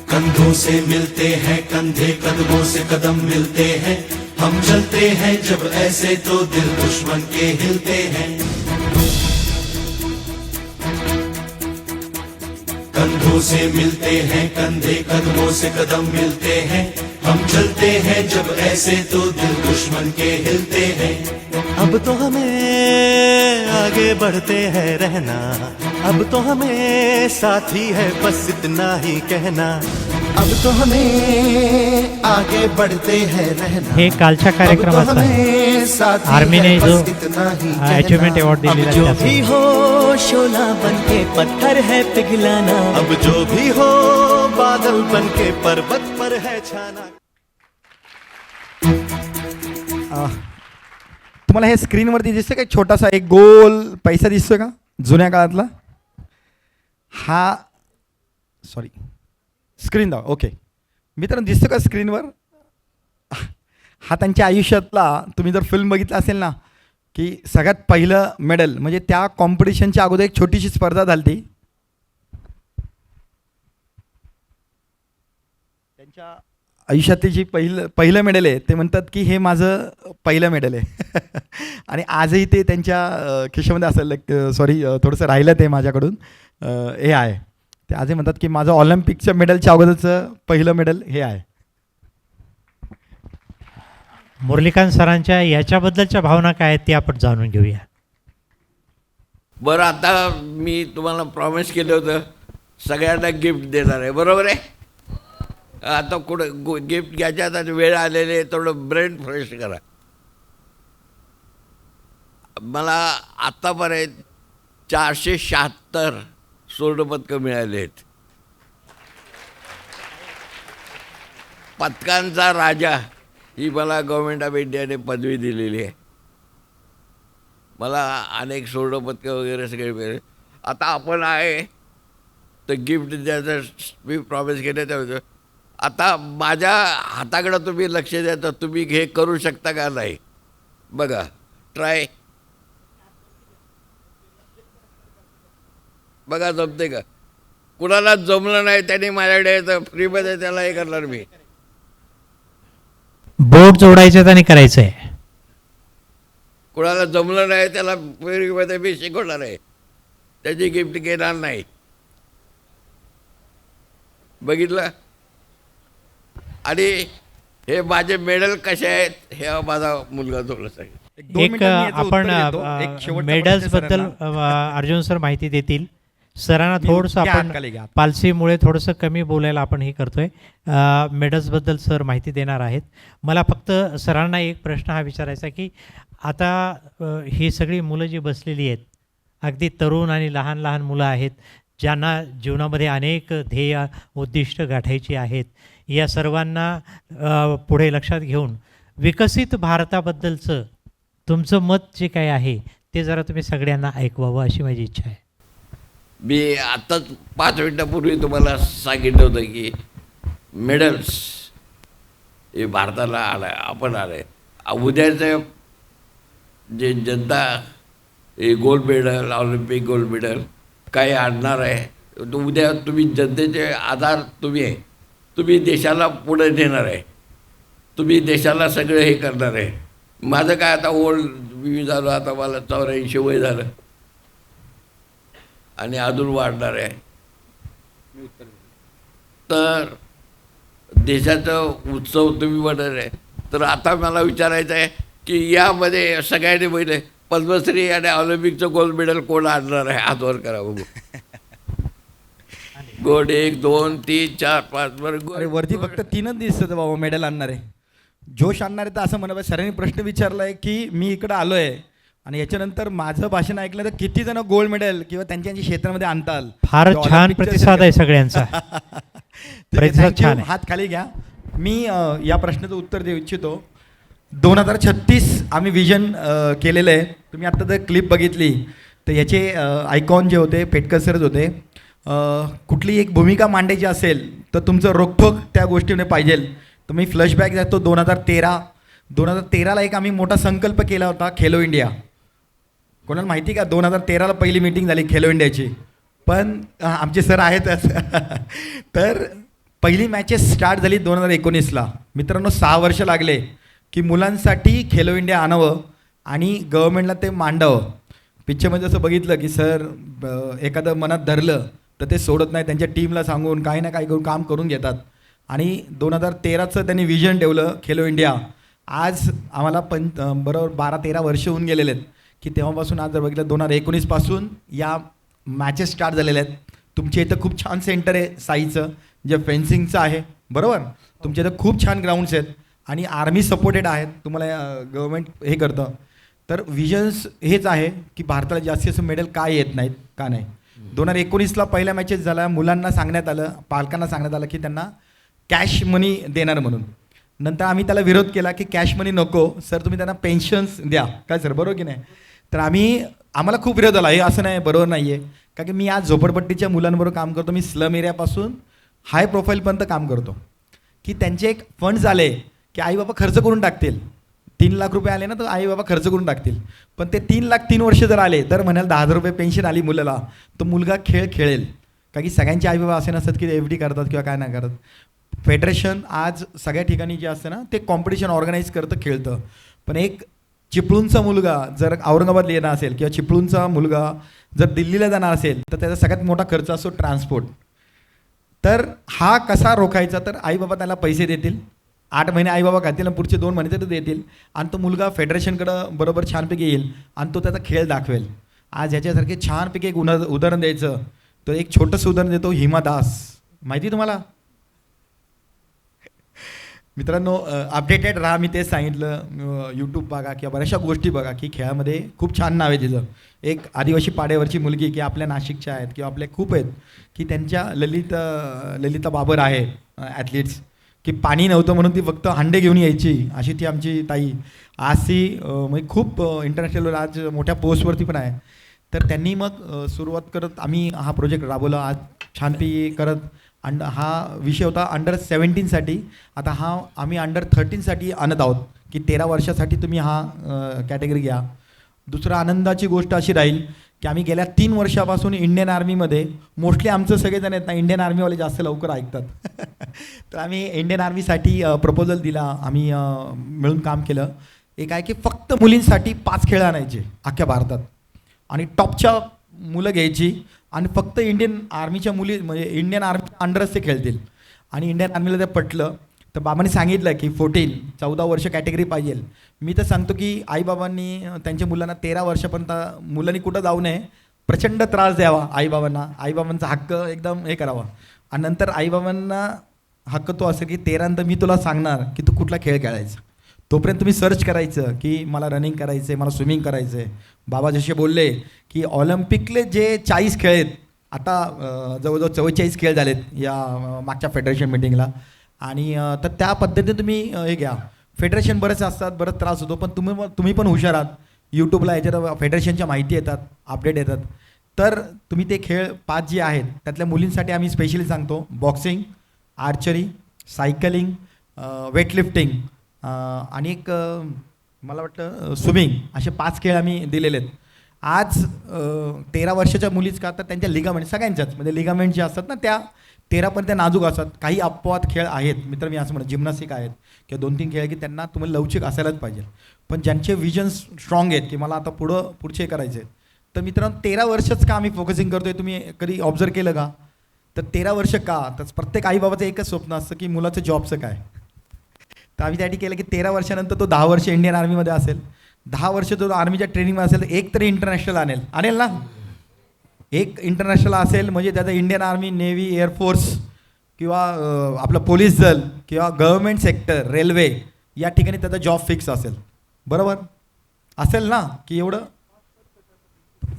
कंधों से मिलते हैं कंधे, कदमों से कदम मिलते हैं, हम चलते हैं जब ऐसे तो दिल दुश्मन के हिलते हैं. कंधों से मिलते हैं कंधे, कदमों से कदम मिलते हैं, हम चलते हैं जब ऐसे तो दिल दुश्मन के हिलते हैं. अब तो हमें आगे बढ़ते हैं रहना, अब तो हमें साथी है बस इतना ही कहना. अब तो हमें आगे बढ़ते हैं रहना. हे कालच्या कार्यक्रमाचा आर्मीने जो अचिव्हमेंट अवॉर्ड दिलेला जो भी हो शोला बनके पत्थर है पिघलाना. अब जो भी हो बादल बनके पर्वत पर है छाना। तुम्हाला हे स्क्रीनवरती दिसतं का छोटासा एक गोल पैसा दिसतो का जुन्या काळातला? हा सॉरी स्क्रीन दाव ओके मित्रांनो दिसतं का स्क्रीनवर? हा त्यांच्या आयुष्यातला तुम्ही जर फिल्म बघितलं असेल ना की सगळ्यात पहिलं मेडल म्हणजे त्या कॉम्पिटिशनच्या अगोदर एक छोटीशी स्पर्धा झाली ती त्यांच्या आयुष्यातली जी पहिलं मेडल आहे ते म्हणतात की हे माझं पहिलं मेडल आहे आणि आजही ते त्यांच्या खिशामध्ये असेल सॉरी थोडंसं राहिलं ते माझ्याकडून हे आहे ते आजही म्हणतात की माझं ऑलिम्पिकच्या मेडलच्या अगोदरचं पहिलं मेडल हे आहे. मुरलीकांत सरांच्या याच्याबद्दलच्या भावना काय आहेत ते आपण जाणून घेऊया. बरं आता मी तुम्हाला प्रॉमिस केलं होतं सगळ्यांना गिफ्ट देणार आहे, बरोबर आहे? आता कुठं गिफ्ट घ्यायच्या आता वेळ आलेले थोडं ब्रेन फ्रेश करा. मला आत्तापर्यंत 476 सुवर्णपदकं मिळाले आहेत. पदकांचा राजा ही मला गव्हर्मेंट ऑफ इंडियाने पदवी दिलेली आहे. मला अनेक सुवर्णपदकं वगैरे सगळे मिळाले. आता आपण आहे तर गिफ्ट द्यायचं मी प्रॉमिस केलं त्यावेळेस. आता माझ्या हाताकडं तुम्ही लक्ष द्या तर तुम्ही हे करू शकता का नाही बघा ट्राय बघा जमते का? कुणाला जमलं नाही त्यांनी माझ्याकडे तर फ्रीमध्ये त्याला हे करणार मी. बोट जोडायचं आणि करायचं आहे. कुणाला जमलं नाही त्याला फ्रीमध्ये मी शिकवणार आहे, त्याची गिफ्ट घेणार नाही. बघितलं? आणि हे माझे मेडल कसे आहेत हे माझा मुलगा थोडं सांगेल. एक आपण मेडल्स बद्दल अर्जुन सर माहिती देतील. सरांना थोडंसं आपण पालसीमुळे थोडंसं कमी बोलायला आपण हे करतोय. मेडल्सबद्दल सर माहिती देणार आहेत. मला फक्त सरांना एक प्रश्न हा विचारायचा की आता ही सगळी मुलं जी बसलेली आहेत अगदी तरुण आणि लहान लहान मुलं आहेत ज्यांना जीवनामध्ये अनेक ध्येय उद्दिष्ट गाठायची आहेत. या सर्वांना पुढे लक्षात घेऊन विकसित भारताबद्दलचं तुमचं मत जे काय आहे ते जरा तुम्ही सगळ्यांना ऐकवावं अशी माझी इच्छा आहे. मी आत्ताच 5 मिनटापूर्वी तुम्हाला सांगितलं होतं की मेडल्स हे भारताला आलं आहे, आपण आलं आहे. उद्याचं जे जनता हे gold medal Olympic gold medal काय आणणार आहे तो उद्या तुम्ही जनतेचे आधार तुम्ही आहे. तुम्ही देशाला पुढे नेणार आहे, तुम्ही देशाला सगळं हे करणार आहे. माझं काय आता ओल्ड मी झालं आता मला 84 वय झालं आणि अजून वाढणार आहे. तर देशाचं उत्सव तुम्ही म्हणणार आहे तर आता मला विचारायचं आहे की यामध्ये सगळ्यांनी पहिले पद्मश्री आणि ऑलिम्पिकचं गोल्ड मेडल कोण आणणार आहे? हात वर करा बघू. गोड 1 2 3 4 5 बरं वरती फक्त 3च दिसतं बाबा मेडल आणणार आहे. जोश आणणार आहे तर असं म्हणा. सरांनी प्रश्न विचारला आहे की मी इकडं आलो आहे आणि याच्यानंतर माझं भाषण ऐकलं तर किती जण गोल्ड मेडल किंवा त्यांच्या क्षेत्रामध्ये आणताल. फार छान प्रतिसाद आहे सगळ्यांचा. प्रतिसाद छान आहे. हात खाली घ्या. मी या प्रश्नाचं उत्तर देऊ इच्छितो. 2036 आम्ही विजन केलेलं आहे. तुम्ही आत्ता जर क्लिप बघितली तर याचे आयकॉन जे होते पेटकर सरच होते. कुठली एक भूमिका मांडायची असेल तर तुमचं रोखोक त्या गोष्टीने पाहिजे तर मी फ्लॅशबॅक जातो 2013ला एक आम्ही मोठा संकल्प केला होता खेलो इंडिया. कोणाला माहिती का 2013ला पहिली मीटिंग झाली खेलो इंडियाची. पण आमचे सर आहेतच तर पहिली मॅचेस स्टार्ट झाली 2019ला. मित्रांनो 6 वर्ष लागले की मुलांसाठी खेलो इंडिया आणावं आणि गव्हर्मेंटला ते मांडावं. पिक्चरमध्ये जसं बघितलं की सर एखादं मनात धरलं तर ते सोडत नाही. त्यांच्या टीमला सांगून काही ना काही करून काम करून घेतात. आणि 2013चं त्यांनी विजन ठेवलं खेलो इंडिया. आज आम्हाला बरोबर 12-13 वर्ष होऊन गेलेले आहेत की तेव्हापासून आज जर बघितलं 2019पासून या मॅचेस स्टार्ट झालेल्या आहेत. तुमच्या इथं खूप छान सेंटर आहे साईचं जे फेन्सिंगचं आहे बरोबर. तुमच्या इथं खूप छान ग्राउंड्स आहेत आणि आर्मी सपोर्टेड आहेत. तुम्हाला गव्हर्मेंट हे करतं. तर विजन्स हेच आहे की भारताला जास्तीत जास्त मेडल काय येत नाहीत का नाही. 2019ला पहिल्या मॅचेस झाल्या, मुलांना सांगण्यात आलं, पालकांना सांगण्यात आलं की त्यांना कॅश मनी देणार म्हणून. नंतर आम्ही त्याला विरोध केला की कॅश मनी नको सर, तुम्ही त्यांना पेन्शन्स द्या. काय सर, बरोबर की नाही? तर आम्हाला खूप विरोध आला, हे असं नाही, बरोबर नाही आहे. कारण की मी आज झोपडपट्टीच्या मुलांबरोबर काम करतो, मी स्लम एरियापासून हाय प्रोफाईलपर्यंत काम करतो, की त्यांचे एक फंड्स आले की आई बाबा खर्च करून टाकतील. 3 लाख रुपये आले ना, तर आई बाबा खर्च करून टाकतील. पण ते 3 लाख 3 वर्ष जर आले तर म्हणाल 10,000 रुपये पेन्शन आली मुलाला, तर मुलगा खेळ खेळेल. कारण की सगळ्यांचे आई बाबा असे नसतात की FD करतात किंवा काय नाही करत. फेडरेशन आज सगळ्या ठिकाणी जे असतं ना, ते कॉम्पिटिशन ऑर्गनाईज करतं, खेळतं. पण एक चिपळूणचा मुलगा जर औरंगाबादला येणार असेल किंवा चिपळूणचा मुलगा जर दिल्लीला जाणार असेल तर त्याचा सगळ्यात मोठा खर्च असतो ट्रान्सपोर्ट. तर हा कसा रोखायचा? तर आई बाबा त्याला पैसे देतील, 8 महिने आई बाबा खातील आणि पुढचे 2 महिने ते देतील, आणि तो मुलगा फेडरेशनकडं बरोबर छानपैकी येईल आणि तो त्याचा खेळ दाखवेल. आज ह्याच्यासारखे छानपैकी एक उदाहरण द्यायचं तर एक छोटंसं उदाहरण देतो. हिमा दास, माहिती तुम्हाला? मित्रांनो, अपडेटेड राहा, मी तेच सांगितलं. यूट्यूब बघा किंवा बऱ्याचशा गोष्टी बघा की खेळामध्ये खूप छान नाव आहे तिचं. एक आदिवासी पाड्यावरची मुलगी की आपल्या नाशिकच्या आहेत किंवा आपल्या खूप आहेत की त्यांच्या ललिता बाबर आहे ॲथलीट्स, की पाणी नव्हतं म्हणून ती फक्त हांडे घेऊन यायची, अशी ती आमची ताई. आज ती म्हणजे खूप इंटरनॅशनल आज मोठ्या पोस्टवरती पण आहे. तर त्यांनी मग सुरुवात करत आम्ही हा प्रोजेक्ट राबवला. आज छानपैकी करत हा विषय होता अंडर-17साठी. आता हा आम्ही अंडर-13साठी आणत आहोत की 13 वर्षासाठी तुम्ही हा कॅटेगरी घ्या. दुसरं आनंदाची गोष्ट अशी राहील की आम्ही गेल्या 3 वर्षापासून इंडियन आर्मीमध्ये, मोस्टली आमचं सगळेजण आहेत ना इंडियन आर्मीवाले जास्त लवकर ऐकतात तर आम्ही इंडियन आर्मीसाठी प्रपोजल दिला, आम्ही मिळून काम केलं. एक आहे की फक्त मुलींसाठी 5 खेळ आणायचे अख्ख्या भारतात आणि टॉपच्या मुलं घ्यायची आणि फक्त इंडियन आर्मीच्या मुली म्हणजे इंडियन आर्मी अंडरच ते खेळतील. आणि इंडियन आर्मीला ते पटलं तर बाबांनी सांगितलं की 14 वर्ष कॅटेगरी पाहिजे. मी तर सांगतो की आईबाबांनी त्यांच्या मुलांना 13 वर्षापर्यंत मुलांनी कुठं जाऊ नये, प्रचंड त्रास द्यावा आईबाबांना, आईबाबांचा हक्क एकदम हे करावा. आणि नंतर आईबाबांना हक्क तो असेल की 13नंतर मी तुला सांगणार की तू कुठला खेळ खेळायचा, तोपर्यंत तुम्ही सर्च करायचं की मला रनिंग करायचं आहे, मला स्विमिंग करायचं आहे. बाबा जसे बोलले की ऑलिम्पिकले जे 40 खेळ आहेत, आता जवळजवळ 44 खेळ झालेत या मागच्या फेडरेशन मिटिंगला. आणि तर त्या पद्धतीने तुम्ही हे घ्या. फेडरेशन बरेच असतात, बरंच त्रास होतो, पण तुम्ही पण हुशार आहात. यूट्यूबला याच्यात फेडरेशनच्या माहिती येतात, अपडेट येतात. तर तुम्ही ते खेळ 5 जे आहेत त्यातल्या मुलींसाठी आम्ही स्पेशली सांगतो. बॉक्सिंग, आर्चरी, सायकलिंग, वेटलिफ्टिंग आणि एक मला वाटतं स्विमिंग, असे 5 खेळ आम्ही दिलेले आहेत. आज 13 वर्षाच्या मुलीच का तर त्यांच्या लिगामेंट सगळ्यांच्याच म्हणजे लिगामेंट जे असतात ना त्या 13पर्यंत नाजूक असतात. काही अपवाद खेळ आहेत मित्र, मी असं म्हणतो जिम्नास्टिक आहेत किंवा 2-3 खेळ की त्यांना तुम्हाला लवचिक असायलाच पाहिजे. पण ज्यांचे विजन स्ट्रॉंग आहेत की मला आता पुढचे करायचे आहेत, तर मित्रांनो 13 वर्षच का आम्ही फोकसिंग करतोय, तुम्ही कधी ऑब्झर्व केलं का? तर 13 वर्ष का? तर प्रत्येक आईबाबाचं एकच स्वप्न असतं की मुलाचं जॉबचं काय. तर आम्ही त्यासाठी केलं की 13 वर्षानंतर तो 10 वर्ष इंडियन आर्मीमध्ये असेल, 10 वर्ष तो आर्मीच्या ट्रेनिंगमध्ये असेल, एक तरी इंटरनॅशनल आणेल ना. एक इंटरनॅशनल असेल म्हणजे त्याचं इंडियन आर्मी, नेव्ही, एअरफोर्स किंवा आपलं पोलीस दल किंवा गव्हर्मेंट सेक्टर, रेल्वे या ठिकाणी त्याचा जॉब फिक्स असेल. बरोबर असेल ना की एवढं.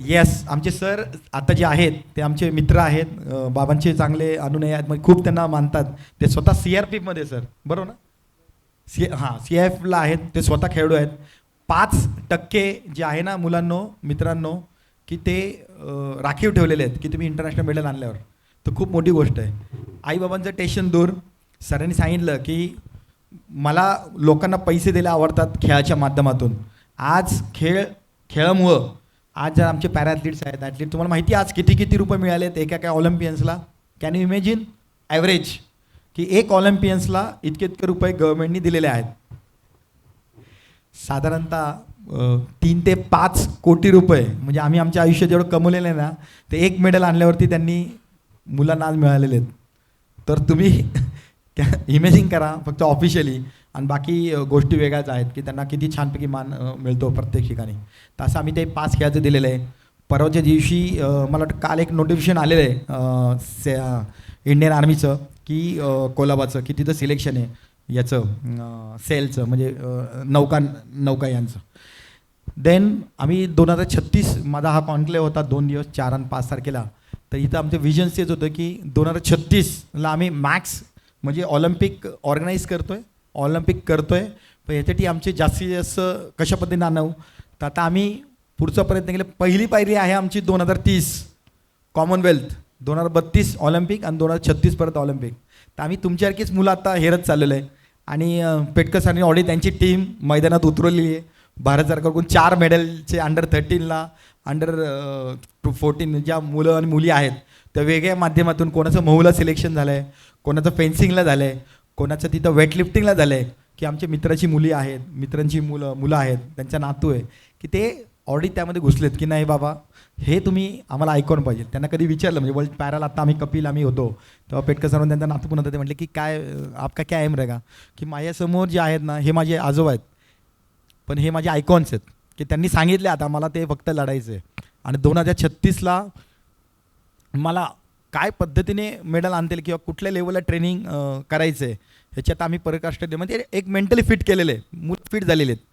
येस, आमचे सर आता जे आहेत ते आमचे मित्र आहेत, बाबांचे चांगले अनुनय आहेत, म्हणजे खूप त्यांना मानतात. ते स्वतः CRPमध्ये सर, बरोबर ना, CIFला आहेत, ते स्वतः खेळाडू आहेत. 5% जे आहे ना मुलांनो, मित्रांनो, की ते राखीव ठेवलेले आहेत की तुम्ही इंटरनॅशनल मेडल आणल्यावर, तर खूप मोठी गोष्ट आहे. आईबाबांचं टेन्शन दूर. सरांनी सांगितलं की मला लोकांना पैसे द्यायला आवडतात खेळाच्या माध्यमातून. आज खेळामुळं आज जर आमचे पॅरा ॲथलीट्स आहेत, ॲथलीट तुम्हाला माहिती आहे आज किती रुपये मिळालेत एका ऑलिम्पियन्सला. कॅन यू इमॅजिन ॲव्हरेज की एक ऑलिम्पियन्सला इतके रुपये गव्हर्नमेंटनी दिलेले आहेत. साधारणतः 3 ते 5 कोटी रुपये म्हणजे आम्ही आमच्या आयुष्यात जेवढं कमवलेलं आहे ना, ते एक मेडल आणल्यावरती त्यांनी मुलांना आज मिळालेले आहेत. तर तुम्ही इमॅजिन करा फक्त ऑफिशियली, आणि बाकी गोष्टी वेगळ्याच आहेत की त्यांना किती छानपैकी मान मिळतो प्रत्येक ठिकाणी. तर असं आम्ही ते 5 खेळाचं दिलेलं आहे. परवाच्या दिवशी मला वाटतं काल एक नोटिफिकेशन आलेलं आहे इंडियन आर्मीचं की कोलाबाचं की तिथं सिलेक्शन आहे याचं सेलचं म्हणजे नौकायांचं. देन आम्ही 2036 माझा हा कॉन्क्लेव्ह होता 2 दिवस 4 आणि 5 तारखेला. तर इथं आमचं विजन तेच होतं की 2036ला आम्ही मॅक्स म्हणजे ऑलिम्पिक ऑर्गनाईज करतो आहे, ऑलिम्पिक करतो आहे. पण ह्याच्यासाठी आमचे जास्तीत जास्त कशा पद्धतीने आणू, तर आता आम्ही पुढचा प्रयत्न केला. पहिली पायरी आहे आमची 2030 कॉमनवेल्थ, 2032 ऑलिम्पिक आणि 2036 परत ऑलिम्पिक. तर आम्ही तुमच्यासारखीच मुलं आता हेरत चाललेलं आहे. आणि पेटकर सरांनी ऑलरेडी त्यांची टीम मैदानात उतरवलेली आहे. भारत सरकारकडून 4 मेडलचे अंडर-13ला, अंडर-14 ज्या मुलं आणि मुली आहेत त्या वेगळ्या माध्यमातून, कोणाचं महूला सिलेक्शन झालं आहे, कोणाचं फेन्सिंगला झालं आहे, कोणाचं तिथं वेटलिफ्टिंगला झालं आहे, की आमच्या मित्राची मुली आहेत, मित्रांची मुलं आहेत, त्यांचा नातू आहे, की ते ऑलरेडी त्यामध्ये घुसलेत की नाही बाबा हे तुम्ही आम्हाला ऐकून पाहिजे. त्यांना कधी विचारलं म्हणजे वर्ल्ड पॅराला आता आम्ही होतो तेव्हा पेटकर सरांनी त्यांचा नातू पण होता, ते म्हटले की काय आपका क्या एम रहेगा, की माझ्यासमोर जे आहेत ना हे माझे आजोबा आहेत, पण हे माझे आयकॉन्स आहेत, की त्यांनी सांगितले आता मला ते फक्त लढायचं आहे. आणि 2036ला मला काय पद्धतीने मेडल आणतील किंवा कुठल्या लेवलला ट्रेनिंग करायचं आहे ह्याच्यात आम्ही पराकाष्ठा म्हणजे एक मेंटली फिट केलेलं आहे, मूड फिट झालेले आहेत.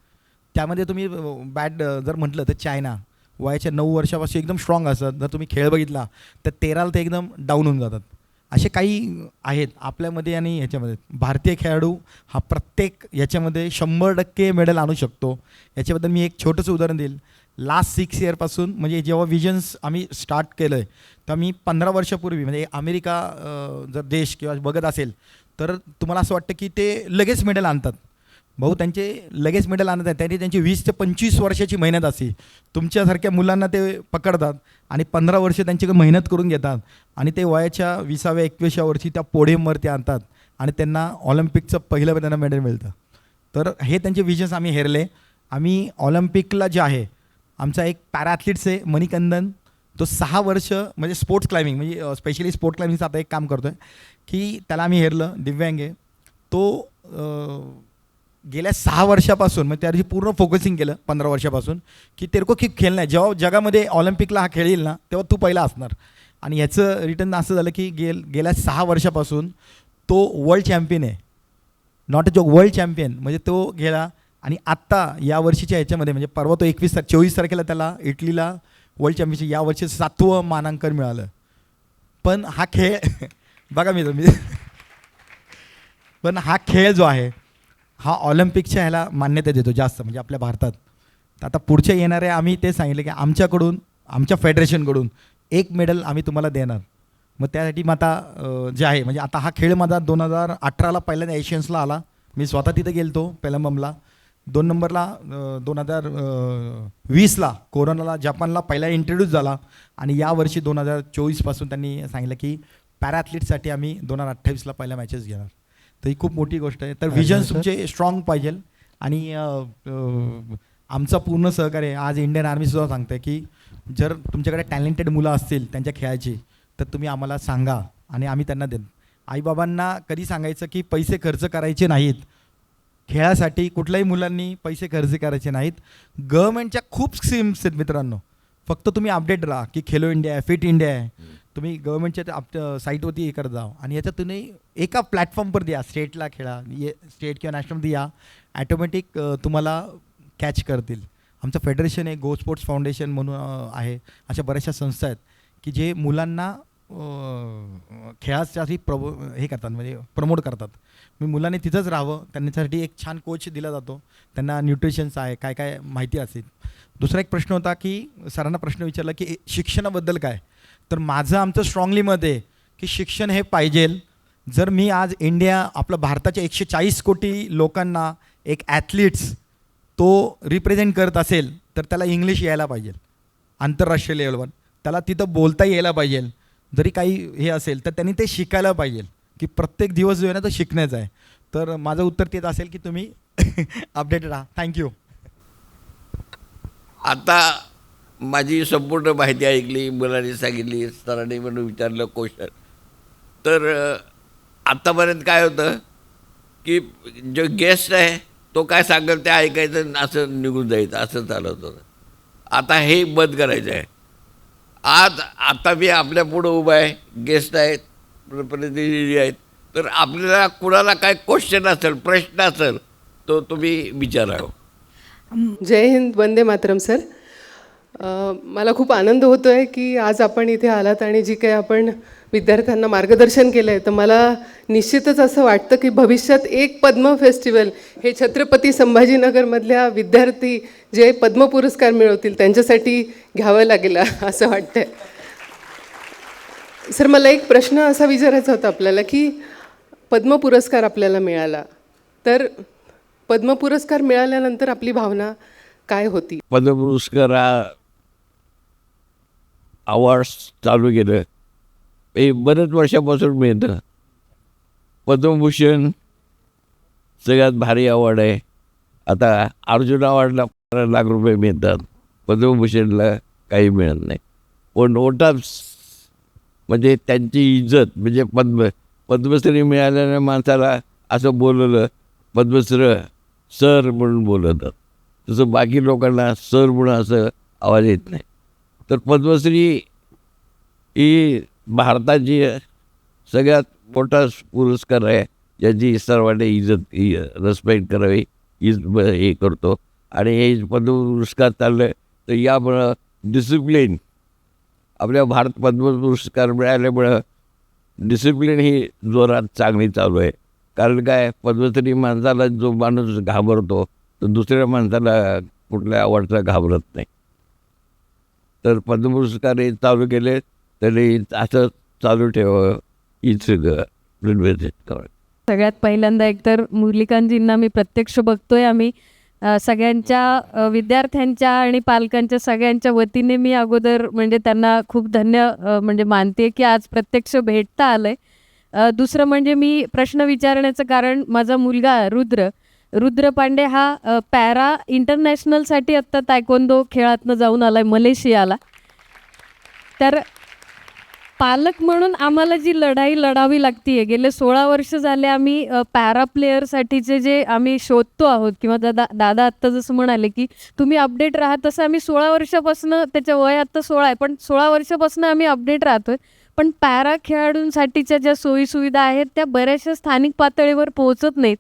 त्यामध्ये तुम्ही बॅट जर म्हटलं तर चायना वयाच्या 9 वर्षापासून एकदम स्ट्रॉंग असतात. जर तुम्ही खेळ बघितला तर 13ला ते एकदम डाऊन होऊन जातात. असे काही आहेत आपल्यामध्ये. आणि ह्याच्यामध्ये भारतीय खेळाडू हा प्रत्येक याच्यामध्ये 100% मेडल आणू शकतो. याच्याबद्दल मी एक छोटंसं उदाहरण देईल. लास्ट 6 इयरपासून म्हणजे जेव्हा विजन्स आम्ही स्टार्ट केलं आहे तर मी 15 वर्षापूर्वी म्हणजे अमेरिका जर देश किंवा बघत असेल तर तुम्हाला असं वाटतं की ते लगेच मेडल आणतात. भाऊ त्यांचे लगेच मेडल आणत आहेत, त्यांनी त्यांची 20 ते 25 वर्षाची मेहनत असते. तुमच्यासारख्या मुलांना ते पकडतात आणि 15 वर्ष त्यांच्याकडे मेहनत करून घेतात आणि ते वयाच्या 20व्या 21व्या वर्षी त्या पोडियमवर ते आणतात आणि त्यांना ऑलिम्पिकचं पहिलं त्यांना मेडल मिळतं. तर हे त्यांचे विजन्स आम्ही हेरले. आम्ही ऑलिम्पिकला जे आहे आमचा एक पॅरा ॲथलीट्स आहे मणिकंदन, तो 6 वर्ष म्हणजे स्पोर्ट्स क्लाइम्बिंग म्हणजे स्पेशली स्पोर्ट क्लाइम्बिंगचं आता एक काम करतो आहे की त्याला आम्ही हेरलं. दिव्यांग आहे तो. गेल्या 6 वर्षापासून म्हणजे त्याची पूर्ण फोकसिंग केलं 15 वर्षापासून की तेरको की खेळणं आहे. जेव्हा जगामध्ये ऑलिम्पिकला हा खेळ येईल ना तेव्हा तू पहिला असणार. आणि ह्याचं रिटर्न असं झालं की गेल्या 6 वर्षापासून तो वर्ल्ड चॅम्पियन आहे. Not a joke, world champion म्हणजे तो गेला. आणि आत्ता या वर्षीच्या ह्याच्यामध्ये म्हणजे परवा तो 24 तारखेला त्याला इटलीला वर्ल्ड चॅम्पियनशिप या वर्षी 7वं मानांकन मिळालं. पण हा खेळ बघा मी पण हा खेळ जो आहे हा ऑलिम्पिकच्या ह्याला मान्यता देतो जास्त म्हणजे आपल्या भारतात. तर आता पुढच्या येणारे आम्ही ते सांगितलं की आमच्याकडून आमच्या फेडरेशनकडून 1 मेडल आम्ही तुम्हाला देणार. मग त्यासाठी मग आता जे आहे म्हणजे आता हा खेळ माझा 2018ला पहिल्यांदा एशियन्सला आला. मी स्वतः तिथे गेलतो पेलंबमला. 2 नंबरला 2020ला कोरोनाला जपानला पहिला इंट्रोड्यूस झाला. आणि यावर्षी 2024पासून त्यांनी सांगितलं की पॅरा ॲथलीटसाठी आम्ही 2028ला पहिल्या मॅचेस घेणार. तर ही खूप मोठी गोष्ट आहे. तर विजन्स तुमचे स्ट्रॉंग पाहिजे. आणि आमचा पूर्ण सहकार्य आज इंडियन आर्मीसुद्धा सांगतं की जर तुमच्याकडे टॅलेंटेड मुलं असतील त्यांच्या खेळाची तर तुम्ही आम्हाला सांगा आणि आम्ही त्यांना देऊ. आईबाबांना कधी सांगायचं की पैसे खर्च करायचे नाहीत खेळासाठी. कुठल्याही मुलांनी पैसे खर्च करायचे नाहीत. गव्हर्नमेंटच्या खूप स्कीम्स आहेत मित्रांनो. फक्त तुम्ही अपडेट राहा की खेलो इंडिया आहे, फिट इंडिया आहे. तुम्ही गव्हर्नमेंटच्या साईटवरती हे करत जा आणि याच्यात तुम्ही एका प्लॅटफॉर्मवर द्या. स्टेटला खेळा, स्टेट किंवा नॅशनलमध्ये या, ॲटोमॅटिक तुम्हाला कॅच करतील. आमचं फेडरेशन आहे, गो स्पोर्ट्स फाउंडेशन म्हणून आहे. अशा बऱ्याचशा संस्था आहेत की जे मुलांना खेळासाठी हे करतात म्हणजे प्रमोट करतात. मी मुलांनी तिथंच राहावं त्यांच्यासाठी एक छान कोच दिला जातो. त्यांना न्यूट्रिशन्स आहे, काय काय माहिती असेल. दुसरा एक प्रश्न होता की सरांना प्रश्न विचारला की शिक्षणाबद्दल काय. तर आमचं स्ट्रॉंगली मत आहे की शिक्षण हे पाहिजे. जर मी आज आपलं भारताच्या 140 कोटी लोकांना एक ॲथलीट्स तो रिप्रेझेंट करत असेल तर त्याला इंग्लिश यायला पाहिजे आंतरराष्ट्रीय लेवलवर. त्याला तिथं बोलता यायला पाहिजे. जरी काही हे असेल तर त्यांनी ते शिकायला पाहिजे की प्रत्येक दिवस जो आहे ना तो शिकण्याचा आहे. तर माझं उत्तर तेच असेल की तुम्ही अपडेटेड राहा. थँक्यू. आता माझी संपूर्ण माहिती ऐकली, मुलांनी सांगितली, सरांनी म्हणून विचारलं क्वेश्चन. तर आत्तापर्यंत काय होतं की जो गेस्ट आहे तो काय सांगेल ते ऐकायचं असं निघून जायचं, असं चालत होतं. आता हे बंद करायचं आहे. आता मी आपल्या पुढं उभा आहे, गेस्ट आहेत, प्रतिनिधी आहेत. तर आपल्याला कुणाला काय क्वेश्चन असेल, प्रश्न असेल तो तुम्ही विचारावं. जय हिंद, वंदे मातरम सर. मला खूप आनंद होतो आहे की आज आपण इथे आलात आणि जी काही आपण विद्यार्थ्यांना मार्गदर्शन केलं आहे, तर मला निश्चितच असं वाटतं की भविष्यात एक पद्म फेस्टिवल हे छत्रपती संभाजीनगरमधल्या विद्यार्थी जे पद्म पुरस्कार मिळवतील त्यांच्यासाठी घ्यावं लागेल असं वाटतंय. सर, मला एक प्रश्न असा विचारायचा होता आपल्याला की पद्म पुरस्कार आपल्याला मिळाला, तर पद्म पुरस्कार मिळाल्यानंतर आपली भावना काय होती? पद्म पुरस्कार अवॉर्ड्स चालू केलं हे बरेच वर्षापासून मिळतं. पद्मभूषण सगळ्यात भारी अवॉर्ड आहे. आता अर्जुन अवॉर्डला 15 लाख रुपये मिळतात, पद्मभूषणला काही मिळत नाही. पण ओटाप्स म्हणजे त्यांची इज्जत म्हणजे पद्मश्री मिळालेल्या माणसाला असं बोलवलं पद्मश्री सर म्हणून बोलवतात, तसं बाकी लोकांना सर म्हणून असं आवाज येत नाही. तर पद्मश्री ही भारताची सगळ्यात मोठा पुरस्कार आहे ज्याची सर्वांनी इज्जत रिस्पेक्ट करावी हे करतो. आणि हे पद्म पुरस्कार चाललं तर यामुळं डिसिप्लिन आपल्या भारत पद्म पुरस्कार मिळाल्यामुळं डिसिप्लिन ही जोरात चांगली चालू आहे. कारण काय, पद्मश्री माणसाला जो माणूस घाबरतो तर दुसऱ्या माणसाला कुठल्या आवडता घाबरत नाही. तर पद्म पुरस्कार हे चालू केले तरी असं चालू ठेवावं हीच करावं. सगळ्यात पहिल्यांदा एकतर मुरलीकांतजींना मी प्रत्यक्ष बघतोय आम्ही, सगळ्यांच्या विद्यार्थ्यांच्या आणि पालकांच्या सगळ्यांच्या वतीने मी अगोदर म्हणजे त्यांना खूप म्हणजे मानते की आज प्रत्यक्ष भेटता आलंय. दुसरं म्हणजे मी प्रश्न विचारण्याचं कारण माझा मुलगा रुद्र पांडे हा पॅरा इंटरनॅशनलसाठी आत्ता तायक्वोंदो खेळातनं जाऊन आला आहे मलेशियाला. तर पालक म्हणून आम्हाला जी लढाई लढावी लागती आहे, गेले 16 वर्ष झाले आम्ही पॅरा प्लेयरसाठीचे जे आम्ही शोधतो आहोत किंवा दादा आत्ता जसं म्हणाले की तुम्ही अपडेट राहा, तसं आम्ही 16 वर्षापासून, त्याच्या वय आत्ता 16 आहे पण 16 वर्षापासून आम्ही अपडेट राहतोय. पण पॅरा खेळाडूंसाठीच्या ज्या सोयीसुविधा आहेत त्या बऱ्याचशा स्थानिक पातळीवर पोहोचत नाहीत.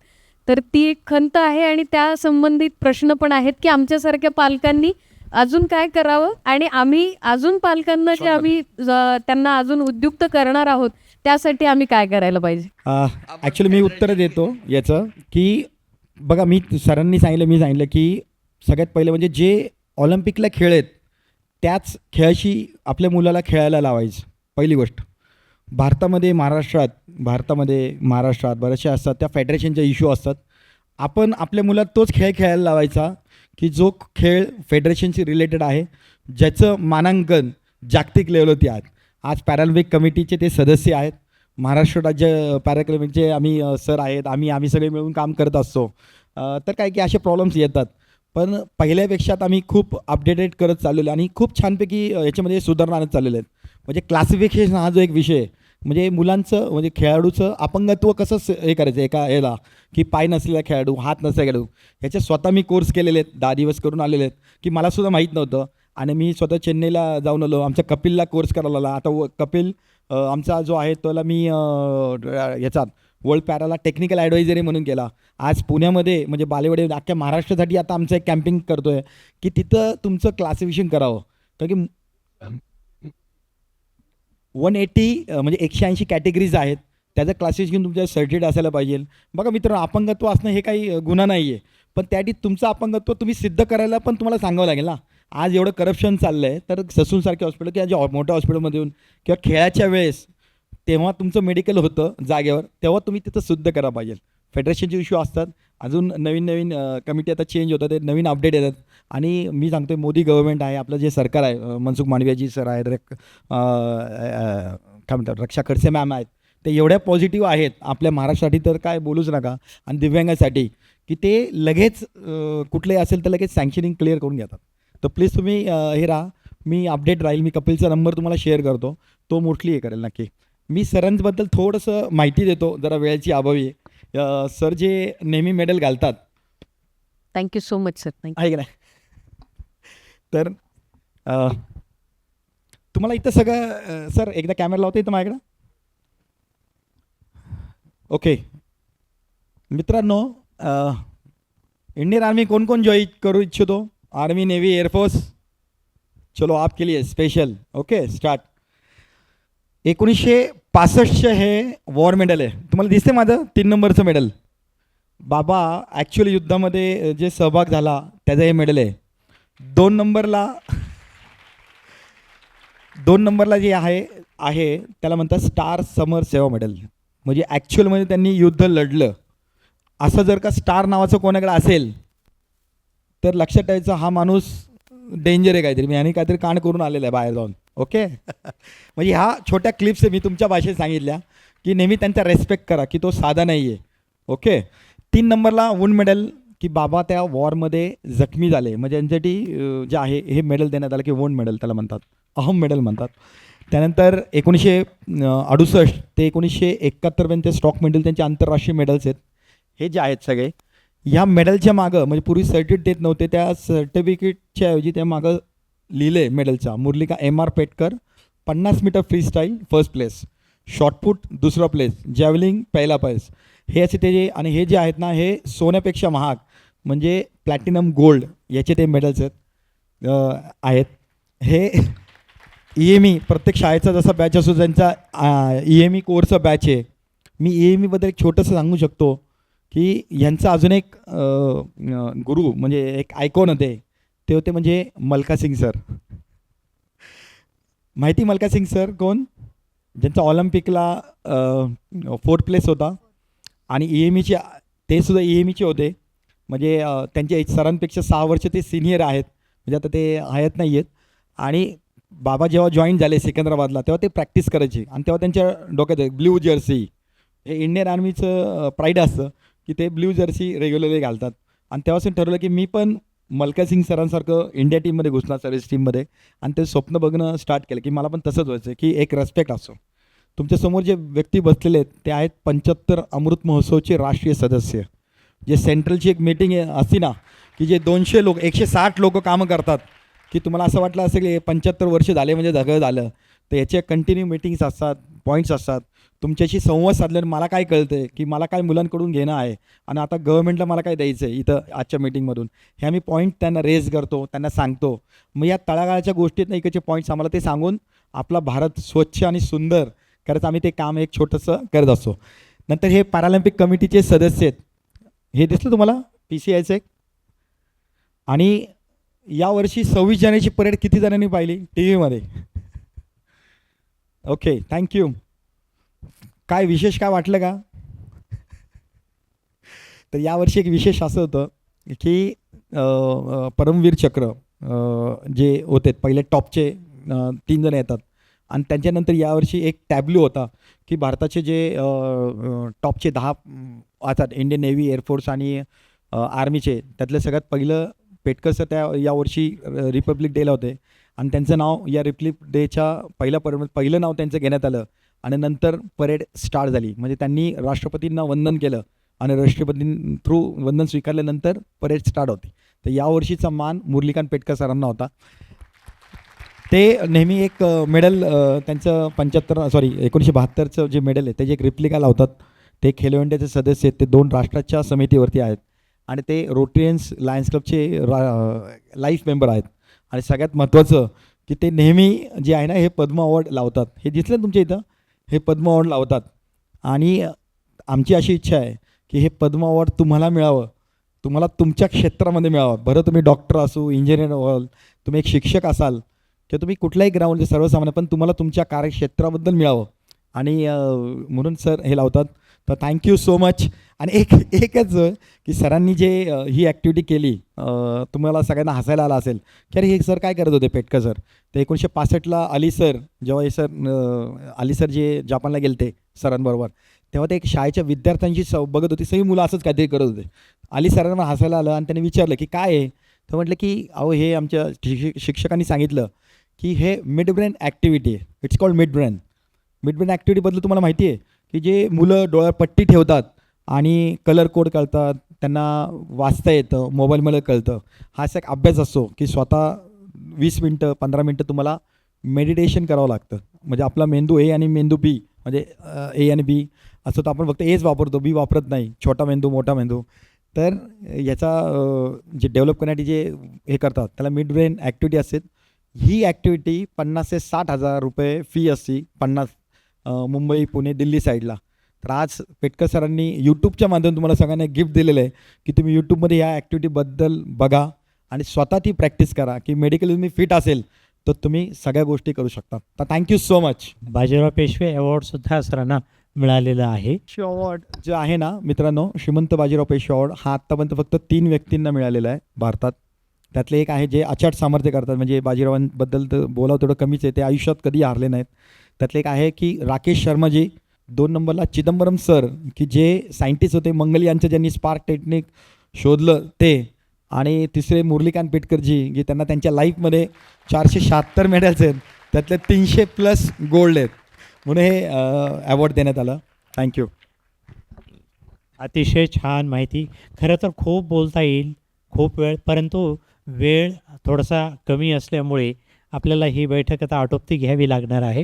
तर ती एक खंत आहे आणि त्या संबंधित प्रश्न पण आहेत की आमच्यासारख्या पालकांनी अजून काय करावं आणि आम्ही अजून पालकांना जे आम्ही त्यांना अजून उद्युक्त करणार आहोत त्यासाठी आम्ही काय करायला पाहिजे. ॲक्च्युली मी उत्तर देतो याचं की बघा, मी सांगितलं की सगळ्यात पहिलं म्हणजे जे ऑलिम्पिकला खेळ आहेत त्याच खेळाशी आपल्या मुलाला खेळायला लावायचं. पहिली गोष्ट, भारतामध्ये महाराष्ट्रात बऱ्याचशा असतात त्या फेडरेशनच्या इश्यू असतात. आपण आपल्या मुलात तोच खेळ खेळायला लावायचा की जो खेळ फेडरेशनशी रिलेटेड आहे, ज्याचं मानांकन जागतिक लेवलवरती आहे. आज पॅरालिम्पिक कमिटीचे ते सदस्य आहेत, महाराष्ट्र राज्य पॅरालिम्पिकचे आम्ही सर आहेत, आम्ही सगळे मिळून काम करत असतो. तर काय की असे प्रॉब्लेम्स येतात, पण पहिल्यापेक्षा आम्ही खूप अपडेटेड करत चाललेलो आणि खूप छानपैकी याच्यामध्ये सुधारणा आणत चाललेले आहेत. म्हणजे क्लासिफिकेशन हा जो एक विषय, म्हणजे मुलांचं म्हणजे खेळाडूचं अपंगत्व कसं हे करायचं एका याला, की पाय नसलेला खेळाडू, हात नसलेला खेळाडू, ह्याचे स्वतः मी कोर्स केलेले आहेत, 10 दिवस करून आलेले आहेत की मलासुद्धा माहीत नव्हतं. आणि मी स्वतः चेन्नईला जाऊन आलो, आमच्या कपिलला कोर्स करायला आला. आता कपिल आमचा जो आहे त्याला मी याच्यात वर्ल्ड पॅराला टेक्निकल ॲडवायझरी म्हणून केला. आज पुण्यामध्ये म्हणजे बालेवाडी अख्ख्या महाराष्ट्रासाठी आता आमचं एक कॅम्पिंग करतो आहे की तिथं तुमचं क्लासिफिकेशन करावं. कारण की 180 म्हणजे 180 कॅटेगरीज आहेत, त्याचं क्लासिफिकेशन तुमच्या सर्टिफिकेट असायला पाहिजे. बघा मित्रांनो, अपंगत्व असणं हे काही गुन्हा नाही आहे, पण त्यासाठी तुमचं अपंगत्व तुम्ही सिद्ध करायला पण तुम्हाला सांगावं लागेल ना. आज एवढं करप्शन चाललं आहे, तर ससूनसारखे हॉस्पिटल किंवा जे मोठ्या हॉस्पिटलमध्ये येऊन किंवा खेळाच्या वेळेस तेव्हा तुमचं मेडिकल होतं जागेवर, तेव्हा तुम्ही तिथं सिद्ध करा पाहिजे. फेडरेशनचे इश्यू असतात, अजून नवीन कमिटी आता चेंज होतात, ते नवीन अपडेट येतात. आणि मी सांगतो मोदी गव्हर्नमेंट आहे, आपलं जे सरकार आहे, मनसुख मांडवियाजी सर आहेत, काय म्हणतात रक्षा खडसे मॅम आहेत, ते एवढ्या पॉझिटिव्ह आहेत आपल्या महाराष्ट्रासाठी तर काय बोलूच नका. आणि दिव्यांगासाठी की ते लगेच कुठलेही असेल तर लगेच सँक्शनिंग क्लिअर करून घेतात. तर प्लीज तुम्ही हे राहा, मी अपडेट राहील. मी कपिलचा नंबर तुम्हाला शेअर करतो, तो मोस्टली हे करेल नक्की. मी सरांबद्दल थोडंसं माहिती देतो, जरा वेळेची अभावी. सर जे नेहमी मेडल घालतात. Thank you so much sir. आहे की नाही. तर तुम्हाला इथं सगळं सर एकदा कॅमेरा लावता इथं माझ्याकडं. ओके मित्रांनो, इंडियन आर्मी कोण जॉईन करू इच्छितो? Army, navy, air force. चलो आपके लिए स्पेशल. Okay start. 1965चं हे वॉर मेडल आहे. तुम्हाला दिसते माझं 3 नंबरचं मेडल. बाबा ॲक्च्युअली युद्धामध्ये जे सहभाग झाला त्याचं हे मेडल आहे. 2 नंबरला जे आहे त्याला म्हणतात स्टार समर सेवा मेडल. म्हणजे ॲक्च्युअलमध्ये त्यांनी युद्ध लढलं. असं जर का स्टार नावाचं कोणाकडे असेल तर लक्षात ठेवायचं हा माणूस डेंजर आहे काहीतरी. मी आणि काहीतरी कांड करून आलेला आहे बाहेर जाऊन. ओके म्हणजे ह्या छोट्या क्लिप्स मी तुमच्या भाषेत सांगितल्या की नेहमी त्यांचा रेस्पेक्ट करा की तो साधा नाही आहे. ओके. 3 नंबरला वुंड मेडल की बाबा त्या वॉरमध्ये जखमी झाले म्हणजे यांच्यासाठी जे आहे हे मेडल देण्यात आलं की वुंड मेडल त्याला म्हणतात, अहम मेडल म्हणतात. त्यानंतर 1968 ते 1971पर्यंत स्टॉक मेडल त्यांचे आंतरराष्ट्रीय मेडल्स आहेत. हे जे आहेत सगळे ह्या मेडलच्या मागं म्हणजे पूर्वी सर्टिफिकेट देत नव्हते त्या सर्टिफिकेटच्या ऐवजी त्या मागं लिहिले मेडलचा मुरलिका M.R. Petkar 50 metre free style first place, shot put दुसरा प्लेस, जॅव्हलिंग पहिला प्लेस. हे असे ते जे आणि हे जे आहेत ना हे सोन्यापेक्षा महाग म्हणजे प्लॅटिनम गोल्ड याचे ते मेडल्स आहेत. हे EME प्रत्येक शाळेचा जसा बॅच असतो त्यांचा EME कोर्सचा बॅच आहे. मी EMEबद्दल एक छोटंसं सांगू शकतो की यांचा अजून एक गुरु म्हणजे एक आयकॉन होते ते होते म्हणजे मल्का सिंग सर. माहिती मल्का सिंग सर कोण? ज्यांचा ऑलिम्पिकला 4th प्लेस होता आणि EMEचे ते सुद्धा EMEचे होते. म्हणजे त्यांच्या सरांपेक्षा 6 वर्ष ते सिनियर आहेत म्हणजे आता ते हयात नाही आहेत. आणि बाबा जेव्हा जॉईन झाले सिकंदराबादला तेव्हा ते प्रॅक्टिस करायचे आणि तेव्हा त्यांच्या डोक्यात ब्ल्यू जर्सी हे इंडियन आर्मीचं प्राईड असतं की ते ब्ल्यू जर्सी रेग्युलरली घालतात. आणि तेव्हापासून ठरवलं की मी पण मल्का सिंग सरांसारखं इंडिया टीममध्ये घुसणार सर्व्हिस टीममध्ये. आणि ते स्वप्न बघणं स्टार्ट केलं की मला पण तसंच व्हायचं की एक रेस्पेक्ट असतो. तुमच्यासमोर जे व्यक्ती बसलेले आहेत ते आहेत 75 अमृत महोत्सवचे राष्ट्रीय सदस्य. जे सेंट्रलची एक मीटिंग असती ना की जे 200 लोक 160 लोक कामं करतात की तुम्हाला असं वाटलं असेल की 75 वर्ष झाले म्हणजे सगळं झालं. तर याचे कंटिन्यू मीटिंग्स असतात, पॉईंट्स असतात. तुमच्याशी संवाद साधल्याने मला काय कळतं आहे की मला काय मुलांकडून घेणं आहे आणि आता गव्हर्नमेंटला मला काय द्यायचं आहे इथं आजच्या मीटिंगमधून हे आम्ही पॉईंट त्यांना रेज करतो, त्यांना सांगतो. मग या तळागाळाच्या गोष्टीत इकडचे पॉईंट्स आम्हाला ते सांगून आपला भारत स्वच्छ आणि सुंदर करत आम्ही ते काम एक छोटंसं करत असतो. नंतर हे पॅरालिम्पिक कमिटीचे सदस्य आहेत. हे दिसलं तुम्हाला PCIचं एक. आणि यावर्षी 26 जानेवारीची परेड किती जणांनी पाहिली TV मध्ये? Okay thank you. काय विशेष काय वाटलं का? तर यावर्षी एक विशेष असं होतं की परमवीर चक्र जे होते पहिले टॉपचे 3 जण येतात आणि त्यांच्यानंतर यावर्षी एक टॅब्लू होता की भारताचे जे टॉपचे 10 असतात इंडियन नेव्ही, एअरफोर्स आणि आर्मीचे त्यातलं सगळ्यात पहिलं पेटकर सर त्या यावर्षी रिपब्लिक डेला होते आणि त्यांचं नाव या रिपब्लिक डेच्या पहिलं नाव त्यांचं घेण्यात आलं. आणि नंतर परेड स्टार्ट झाली म्हणजे त्यांनी राष्ट्रपतींना वंदन केलं आणि राष्ट्रपतीं थ्रू वंदन स्वीकारल्यानंतर परेड स्टार्ट होती. तर यावर्षीचा मान मुरलीकांत पेटकर सरांना होता. ते नेहमी एक मेडल त्यांचं 1972चं जे मेडल आहे त्याची एक रिप्लिका लावतात. ते खेलो इंडियाचे सदस्य आहेत. ते 2 राष्ट्राच्या समितीवरती आहेत आणि ते रोटरियन्स लायन्स क्लबचे लाईफ मेंबर आहेत. आणि सगळ्यात महत्त्वाचं की ते नेहमी जे आहे ना हे पद्म अवॉर्ड लावतात. हे दिसलं तुमच्या इथं हे पद्म अवॉर्ड लावतात. आणि आमची अशी इच्छा आहे की हे पद्म अवॉर्ड तुम्हाला मिळावं, तुम्हाला तुमच्या क्षेत्रामध्ये मिळावं. बरं तुम्ही डॉक्टर असू, इंजिनियर व्हाल, तुम्ही एक शिक्षक असाल किंवा तुम्ही कुठल्याही ग्राउंड सर्वसामान्य पण तुम्हाला तुमच्या कार्यक्षेत्राबद्दल मिळावं. आणि म्हणून सर हे लावतात. तर थँक्यू सो मच. आणि एकच की सरांनी जे ही ॲक्टिव्हिटी केली तुम्हाला सगळ्यांना हसायला आलं असेल की अरे हे सर काय करत होते पेटकर सर. तर 1965ला अली सर जेव्हा हे सर अली सर जे जापानला गेले ते सरांबरोबर तेव्हा ते एक शाळेच्या विद्यार्थ्यांशी बघत होती. सगळी मुलं असंच काहीतरी करत होते. अली सरांना हसायला आलं आणि त्यांनी विचारलं की काय आहे. तर म्हटलं की अहो हे आमच्या शिक्षकांनी सांगितलं की हे मिड ब्रेन ॲक्टिव्हिटी आहे. It's called mid brain. Mid brain ॲक्टिव्हिटीबद्दल तुम्हाला माहिती आहे की जे मुलं डोळ्यात पट्टी ठेवतात आणि कलर कोड कळतात, त्यांना वाचता येतं, मोबाईलमध्ये कळतं. हा असा एक अभ्यास असतो की स्वतः 20 मिनटं 15 मिनटं तुम्हाला मेडिटेशन करावं लागतं. म्हणजे आपला मेंदू A आणि मेंदू B म्हणजे A आणि B असं तर आपण फक्त Aच वापरतो, B वापरत नाही. छोटा मेंदू मोठा मेंदू. तर याचा जे डेव्हलप करण्यासाठी जे हे करतात त्याला मिड ब्रेन ॲक्टिव्हिटी असते. ही ॲक्टिव्हिटी 50 ते 60,000 रुपये फी असती 50 मुंबई पुणे दिल्ली साईडला. तर आज पेटकर सरांनी यूट्यूबच्या माध्यमातून तुम्हाला सगळ्यांना गिफ्ट दिलेलं आहे की तुम्ही यूट्यूबमध्ये या ॲक्टिव्हिटीबद्दल बघा आणि स्वतः ती प्रॅक्टिस करा की मेडिकली तुम्ही फिट असेल तर तुम्ही सगळ्या गोष्टी करू शकता. तर थँक्यू सो मच. बाजीराव पेशवे अवॉर्डसुद्धा सरांना मिळालेला आहे. अवॉर्ड जे आहे ना मित्रांनो, श्रीमंत बाजीराव पेशवे अवॉर्ड हा आत्तापर्यंत फक्त 3 व्यक्तींना मिळालेला आहे भारतात. त्यातले एक आहे जे अचाट सामर्थ्य करतात, म्हणजे बाजीरावांबद्दल तर बोलावं थोडं कमीच आहे, ते आयुष्यात कधी हारले नाहीत. त्यातले एक आहे की राकेश शर्माजी. 2 नंबरला चिदंबरम सर की जे सायंटिस्ट होते, मंगलयानचं ज्यांनी स्पार्क टेक्निक शोधलं ते. आणि तिसरे मुरलीकांत पेटकरजी की त्यांना त्यांच्या लाईफमध्ये 476 मेडल्स आहेत, त्यातले 300+ गोल्ड आहेत, म्हणून हे अवॉर्ड देण्यात आलं. थँक्यू. अतिशय छान माहिती. खरं तर खूप बोलता येईल, खूप वेळ, परंतु वेळ थोडासा कमी असल्यामुळे आपल्याला ही बैठक आता आटोपती घ्यावी लागणार आहे.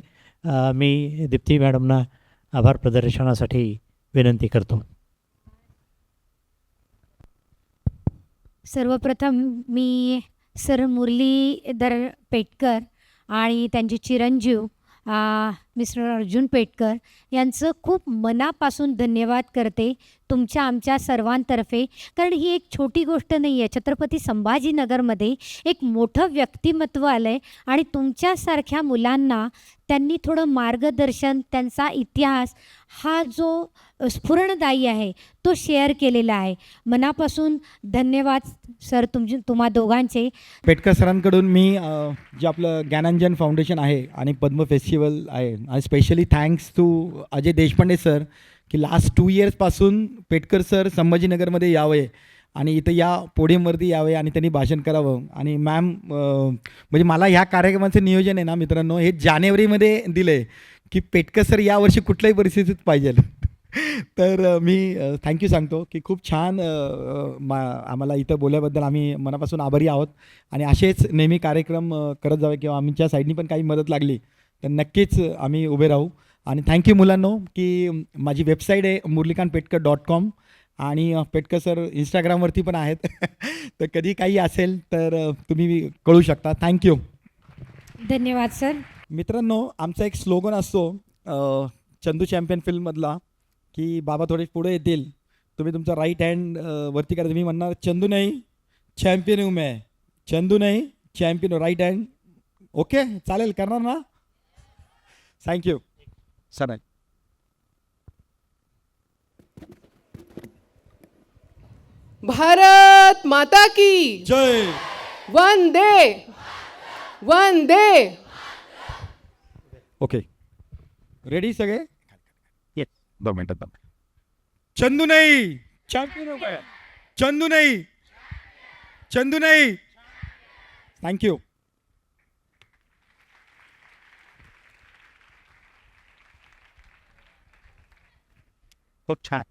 मी दीप्ती मॅडमना आभार प्रदर्शनासाठी विनंती करतो. सर्वप्रथम मी सर मुरलीधर पेटकर आणि त्यांचे चिरंजीव मिस्टर अर्जुन पेटकर यांचं खूप मनापासून धन्यवाद करते तुमच्या आमच्या सर्वांतर्फे. कारण ही एक छोटी गोष्ट नाही आहे. छत्रपती संभाजीनगरमध्ये एक मोठं व्यक्तिमत्व आलं आहे आणि तुमच्यासारख्या मुलांना त्यांनी थोडं मार्गदर्शन, त्यांचा इतिहास हा जो स्फुरणदायी आहे तो शेअर केलेला आहे. मनापासून धन्यवाद सर तुम्हा दोघांचे. पेटकर सरांकडून मी जे आपलं ज्ञानांजन फाउंडेशन आहे आणि पद्म फेस्टिवल आहे, आणि specially thanks to Ajay Deshpande sir की लास्ट 2 इयर्सपासून पेटकर सर संभाजीनगरमध्ये यावे आणि इथं या पोडियमवरती यावे आणि त्यांनी भाषण करावं. आणि मॅम म्हणजे मला ह्या कार्यक्रमाचं नियोजन आहे ना मित्रांनो, हे जानेवारीमध्ये दिलं आहे की पेटकर सर यावर्षी कुठल्याही परिस्थितीत पाहिजे. तर मी थँक्यू सांगतो की खूप छान आम्हाला इथं बोलल्याबद्दल आम्ही मनापासून आभारी आहोत. आणि असेच नेहमी कार्यक्रम करत जावे किंवा आमच्या साईडनी पण काही मदत लागली तर नक्कीच आम्ही उभे राहू. आणि थँक्यू मुलांनो की माझी वेबसाईट आहे murlikanpetkar.com आणि पेटकर सर इंस्टाग्रामवरती पण आहेत. तर कधी काही असेल तर तुम्ही कळू शकता. थँक्यू. धन्यवाद सर. मित्रांनो, आमचा एक स्लोगन असतो चंदू चॅम्पियन फिल्ममधला की बाबा थोडे पुढे येतील, तुम्ही तुमचा राईट हँड वरती करा, तुम्ही म्हणणार चंदू नाही चॅम्पियन हूँ मैं, चंदू नाही चॅम्पियन हो, राईट हँड. ओके, चालेल, करणार ना? Thank you sir. भारत माता की जय. वंदे वंदे. ओके, रेडी सगळे? येस. 2 मिनटात. चंदू नाही चॅम्पियन हो गया, चंदू नाही, चंदू नाही. थँक्यू. खूप छान.